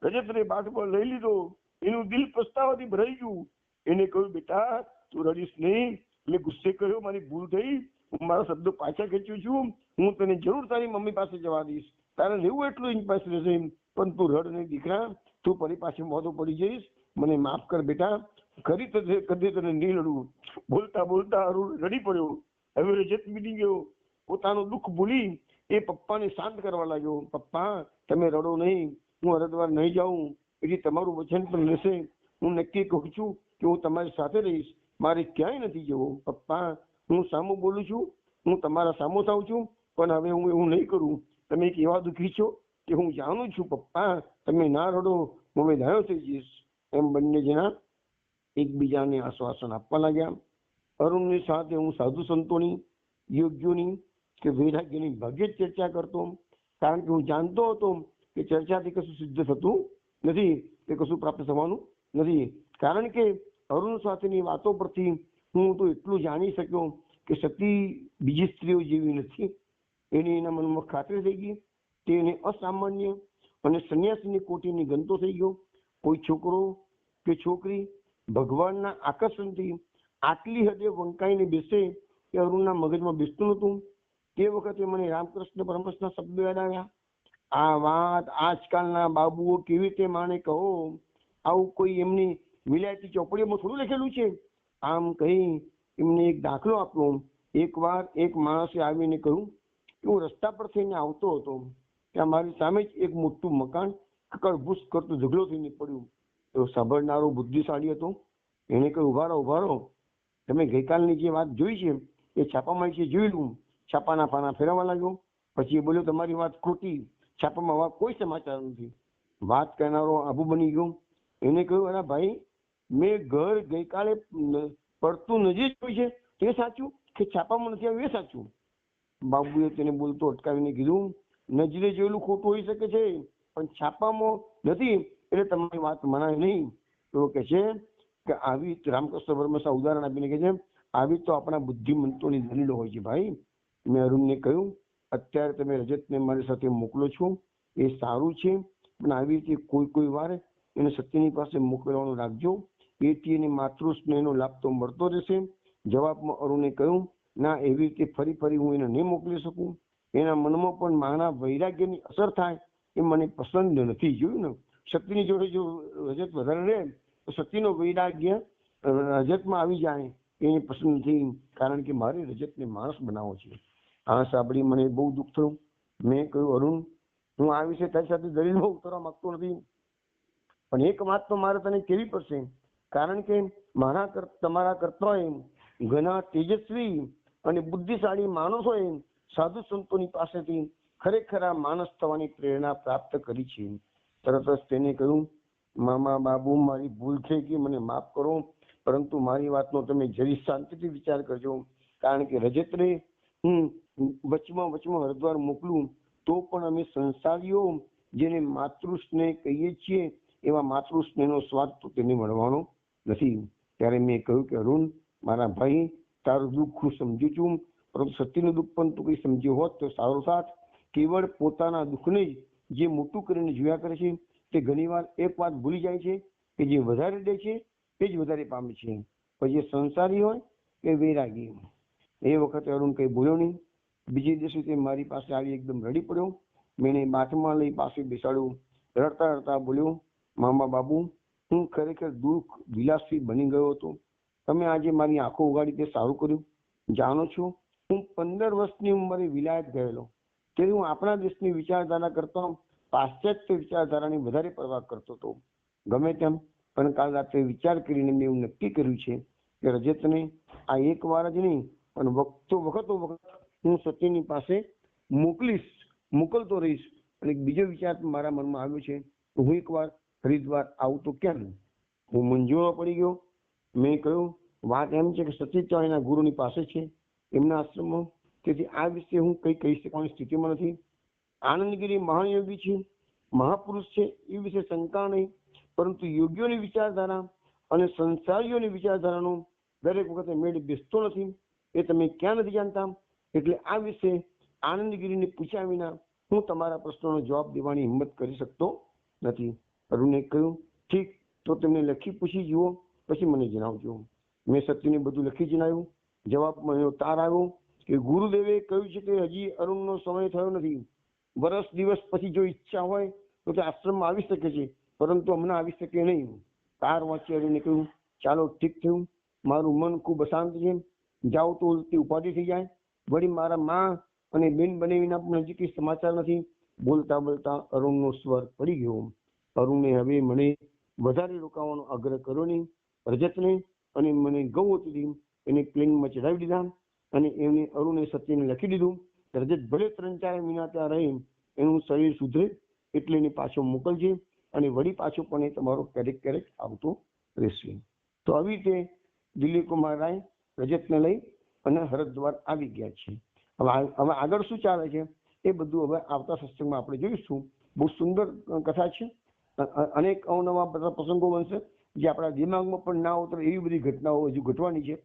રજતને બાથમાં લઈ લીધો. એનું દિલ પસ્તાવાથી ભરાઈ ગયું. એને કહ્યું, બેટા, તું રડીશ નહીં. મેં ગુસ્સે કર્યો, મારી ભૂલ થઈ. હું મારા શબ્દો પાછા ખેંચું છું. હું તને જરૂર તારી મમ્મી પાસે જવા દઈશ. તારે લેવું એટલું એની પાસે રહેશે, પણ તું રડ નહીં દીકરા. તું ફરી પાછી મોઢું પડી જઈશ. મને માફ કર બેટા, કદી તને નહીં લડું. બોલતા બોલતા અરુણ રડી પડ્યો. હવે રજત બીડી ગયો. પોતાનું દુઃખ ભૂલી એ પપ્પાને શાંત કરવા લાગ્યો. પપ્પા, તમે રડો નહીં. હું હરિદ્વાર નહીં જાઉં એટલે તમારું વચન પણ લેશે. હું નક્કી કહું છું કે હું તમારી સાથે રહીશ. મારે ક્યાંય નથી જવું. પપ્પા, હું સામું બોલું છું, હું તમારા સામું થાઉં છું, પણ હવે હું એવું નહીં કરું. તમે એક એવા દુઃખી છો કે હું જાણું છું. પપ્પા, તમે ના રડો, હું હવે ધાયો થઈ જઈશ. એમ બંને જણા એકબીજાને આશ્વાસન આપવા લાગ્યા. અરુણની સાથે હું સાધુ સંતોની યોગ્યોની કે વૈરાગ્યની ભાગ્યે જ ચર્ચા કરતો, કારણ કે હું જાણતો હતો કે ચર્ચાથી કશું સિદ્ધ થતું નથી, કે કશું પ્રાપ્ત થવાનું નથી. કારણ કે અરુણ સાથેની વાતો પરથી હું તો એટલું જાણી શક્યો કે સતી બીજી સ્ત્રીઓ જેવી નથી. એની એના મનમાં ખાતરી થઈ ગઈ. તેને અસામાન્ય અને સંન્યાસીની કોટીની ગણતો થઈ ગયો. કોઈ છોકરો કે છોકરી ભગવાનના આકર્ષણથી આટલી હદે વંકાઈને બેસે એ અરુણના મગજમાં બેસતું નહોતું. તે વખતે મને રામકૃષ્ણ પરમહંસના શબ્દો યાદ આવ્યા. આ વાત આજકાલના બાબુઓ કેવી રીતે માને કહો, આવું કોઈ એમની વિલાયતી ચોપડીઓમાં થોડું લખેલું છે. આમ કહી એમને એક દાખલો આપ્યો. એકવાર એક માણસે આવીને કહ્યું કે હું રસ્તા પર થઈને આવતો હતો, ત્યાં મારી સામે જ એક મોટું મકાન કકળભૂસ કરતું ઝઘડો થઈને પડ્યું. તો સાંભળનારો બુદ્ધિશાળી હતો. એને કહ્યું, ઉભા રહો, તમે ગઈકાલની જે વાત જોઈ છે એ છાપામાં છે, જોયેલું. છાપાના પાના ફેરવવા લાગ્યો. પછી એ બોલ્યો, તમારી વાત ખોટી, છાપામાં કોઈ સમાચાર નથી. વાત કરનારો આબુ બની ગયો. એને કહ્યું, અરે ભાઈ, મેં ઘર ગઈકાલે પડતું નજીક જોયું છે તે સાચું, કે છાપામાં નથી આવ્યું એ સાચું? બાબુએ તેને બોલતો અટકાવીને કીધું, નજરે જોયેલું ખોટું હોઈ શકે છે, પણ છાપામાં નથી એટલે તમારી વાત મનાય નહીં. તો કે છે કે આવી રામકૃષ્ણ પરમહંસ ઉદાહરણ આપીને કે છે, આવી તો આપણા બુદ્ધિમંતોની દલીલો હોય છે. ભાઈ, મેં અરુણને કહ્યું, અત્યારે તમે રજતને મારી સાથે મોકલો છો એ સારું છે, પણ આવી રીતે કોઈ વાર એને સત્યની પાસે મોકલવાનું રાખજો. એથી એને માતૃસ્નેહનો લાભ તો મળતો રહેશે. જવાબમાં અરુણે કહ્યું, ના, એવી રીતે ફરી હું એને નહીં મોકલી શકું. એના મનમાં પણ માના વૈરાગ્યની અસર થાય એ મને પસંદ નથી. જોયું ને, શક્તિની જોડે જો રજત વધારે રહે તો શક્તિનો વૈરાગ્ય રજતમાં આવી જાય, એને પસંદ નથી, કારણ કે મારે રજતને માણસ બનાવવો છે. આ સાંભળી મને બહુ દુઃખ થયું. મેં કહ્યું, અરુણ, હું આ વિશે તારી સાથે દલીલમાં ઉતરવા માંગતો નથી, પણ એક વાત તો મારે તને કહેવી પડશે, કારણ કે તમારા કરતા ઘણા તેજસ્વી અને બુદ્ધિશાળી માણસોએ સાધુ સંતોની પાસેથી ખરેખર આ માણસ થવાની પ્રેરણા પ્રાપ્ત કરી છે. તરત જ તેને કહ્યું, મામા બાબુ, મારી ભૂલ થઈ ગઈ, મને માફ કરો, પરંતુ મારી વાતનો તમે જરી શાંતિથી વિચાર કરજો, કારણ કે રજતને હું વચમાં હરિદ્વાર મોકલું તો પણ અમે સંસારીઓ જેને માતૃસ્નેહ કહીએ છીએ એવા માતૃસ્નેહનો સ્વાદ તો તેને મળવાનો નથી. ત્યારે મેં કહ્યું કે અરુણ, મારા ભાઈ, તારું દુઃખ હું સમજુ છું, પરંતુ સત્યનું દુઃખ પણ તું કઈ સમજ્યો હોત તો સારું થાત. કેવળ પોતાના દુઃખને જે મોટું કરીને જોયા કરે છે તે ઘણીવાર એક વાત ભૂલી જાય છે કે જે વધારે દે છે તે જ વધારે પામે છે. પછી એ સંસારી હોય કે વૈરાગી. એ વખતે અરુણ કઈ બોલ્યો નહીં. બીજે દિવસે તે મારી પાસે આવી એકદમ રડી પડ્યો. મેં એને બાથમાં લઈ પાસે બેસાડ્યો. રડતા બોલ્યો, મામા બાબુ, હું ખરેખર દુઃખ વિલાસી બની ગયો હતો. તમે આજે મારી આંખો ઉગાડી તે સારું કર્યું. જાણો છો, હું 15 વર્ષની ઉંમરે વિલાયત ગયેલો. ત્યારે હું આપણા દેશની વિચારધારા કરતા પાશ્ચાત્ય વિચારધારાની વધારે પરવા કરતો હતો. ગમે તેમ, પણ કાલ રાત્રે વિચાર કરીને મેં એવું નક્કી કર્યું છે કે રજતને આ એક વાર જ નહીં, પણ વખતો વખત હું સત્યની પાસે મોકલતો રહીશ. અને બીજો વિચાર મારા મનમાં આવ્યો છે, હું એકવાર હરિદ્વાર આવું તો કેમ? હું મૂંઝવણમાં પડી ગયો. મેં કહ્યું, વાત એમ છે કે સતીચા એના ગુરુની પાસે છે, એમના આશ્રમમાં, તેથી આ વિશે હું કઈ કહી શકવાની સ્થિતિમાં નથી. આનંદગીરી મહાન યોગી છે, મહાપુરુષ છે, એ વિશે શંકા નહીં, પરંતુ યોગીઓની વિચારધારા અને સંસારીઓની વિચારધારાનો દરેક વખતે મેળ બેસતો નથી, એ તમે ક્યાં નથી જાણતા. એટલે આ વિશે આનંદગીરીને પૂછ્યા વિના હું તમારા પ્રશ્નોનો જવાબ દેવાની હિંમત કરી શકતો નથી. અરુણે કહ્યું, ઠીક, તો તેમને લખી પૂછી જુઓ, પછી મને જણાવજો. મેં સત્યને બધું લખી જણાવ્યું. જવાબમાં એનો તાર આવ્યો કે ગુરુદેવે કહ્યું છે કે હજી અરુણનો સમય થયો નથી. વર્ષ દિવસ પછી જો ઈચ્છા હોય તો તે આશ્રમમાં આવી શકે છે, પરંતુ હમણાં આવી શકે નહીં. તાર વાંચી અરુણે કહ્યું, ચાલો, ઠીક થયું, મારું મન ખૂબ અશાંત છે, જાઓ તો તે ઉપાધિ થઈ જાય. વળી મારા માં અને બેન બનેવીના પણ હજી કઈ સમાચાર નથી. બોલતા અરુણનો સ્વર પડી ગયો. અરુણે હવે મને વધારે રોકાવાનો આગ્રહ કર્યો નહીં. રજતને અને મને ગૌવતીથી એને પ્લેનમાં ચડાવી દીધા અને એમને અરુણે સત્યને લખી દીધું. રજત ભલે 3-4 મહિના ત્યાં રહે, એનું શરીર સુધરે એટલે એને પાછો મોકલજે, અને વળી પાછો પણ એ તમારો ક્યારેક આવતો રહેશે. તો આવી રીતે દિલીપ કુમાર રાય રજતને લઈ અને હરિદ્વાર આવી ગયા છે. હવે આગળ શું ચાલે છે એ બધું હવે આવતા સત્સંગમાં આપણે જોઈશું. બહુ સુંદર કથા છે. અનેક અવનવા બધા પ્રસંગો બનશે જે આપણા દિમાગમાં પણ ના ઉતરે એવી બધી ઘટનાઓ હજુ ઘટવાની છે.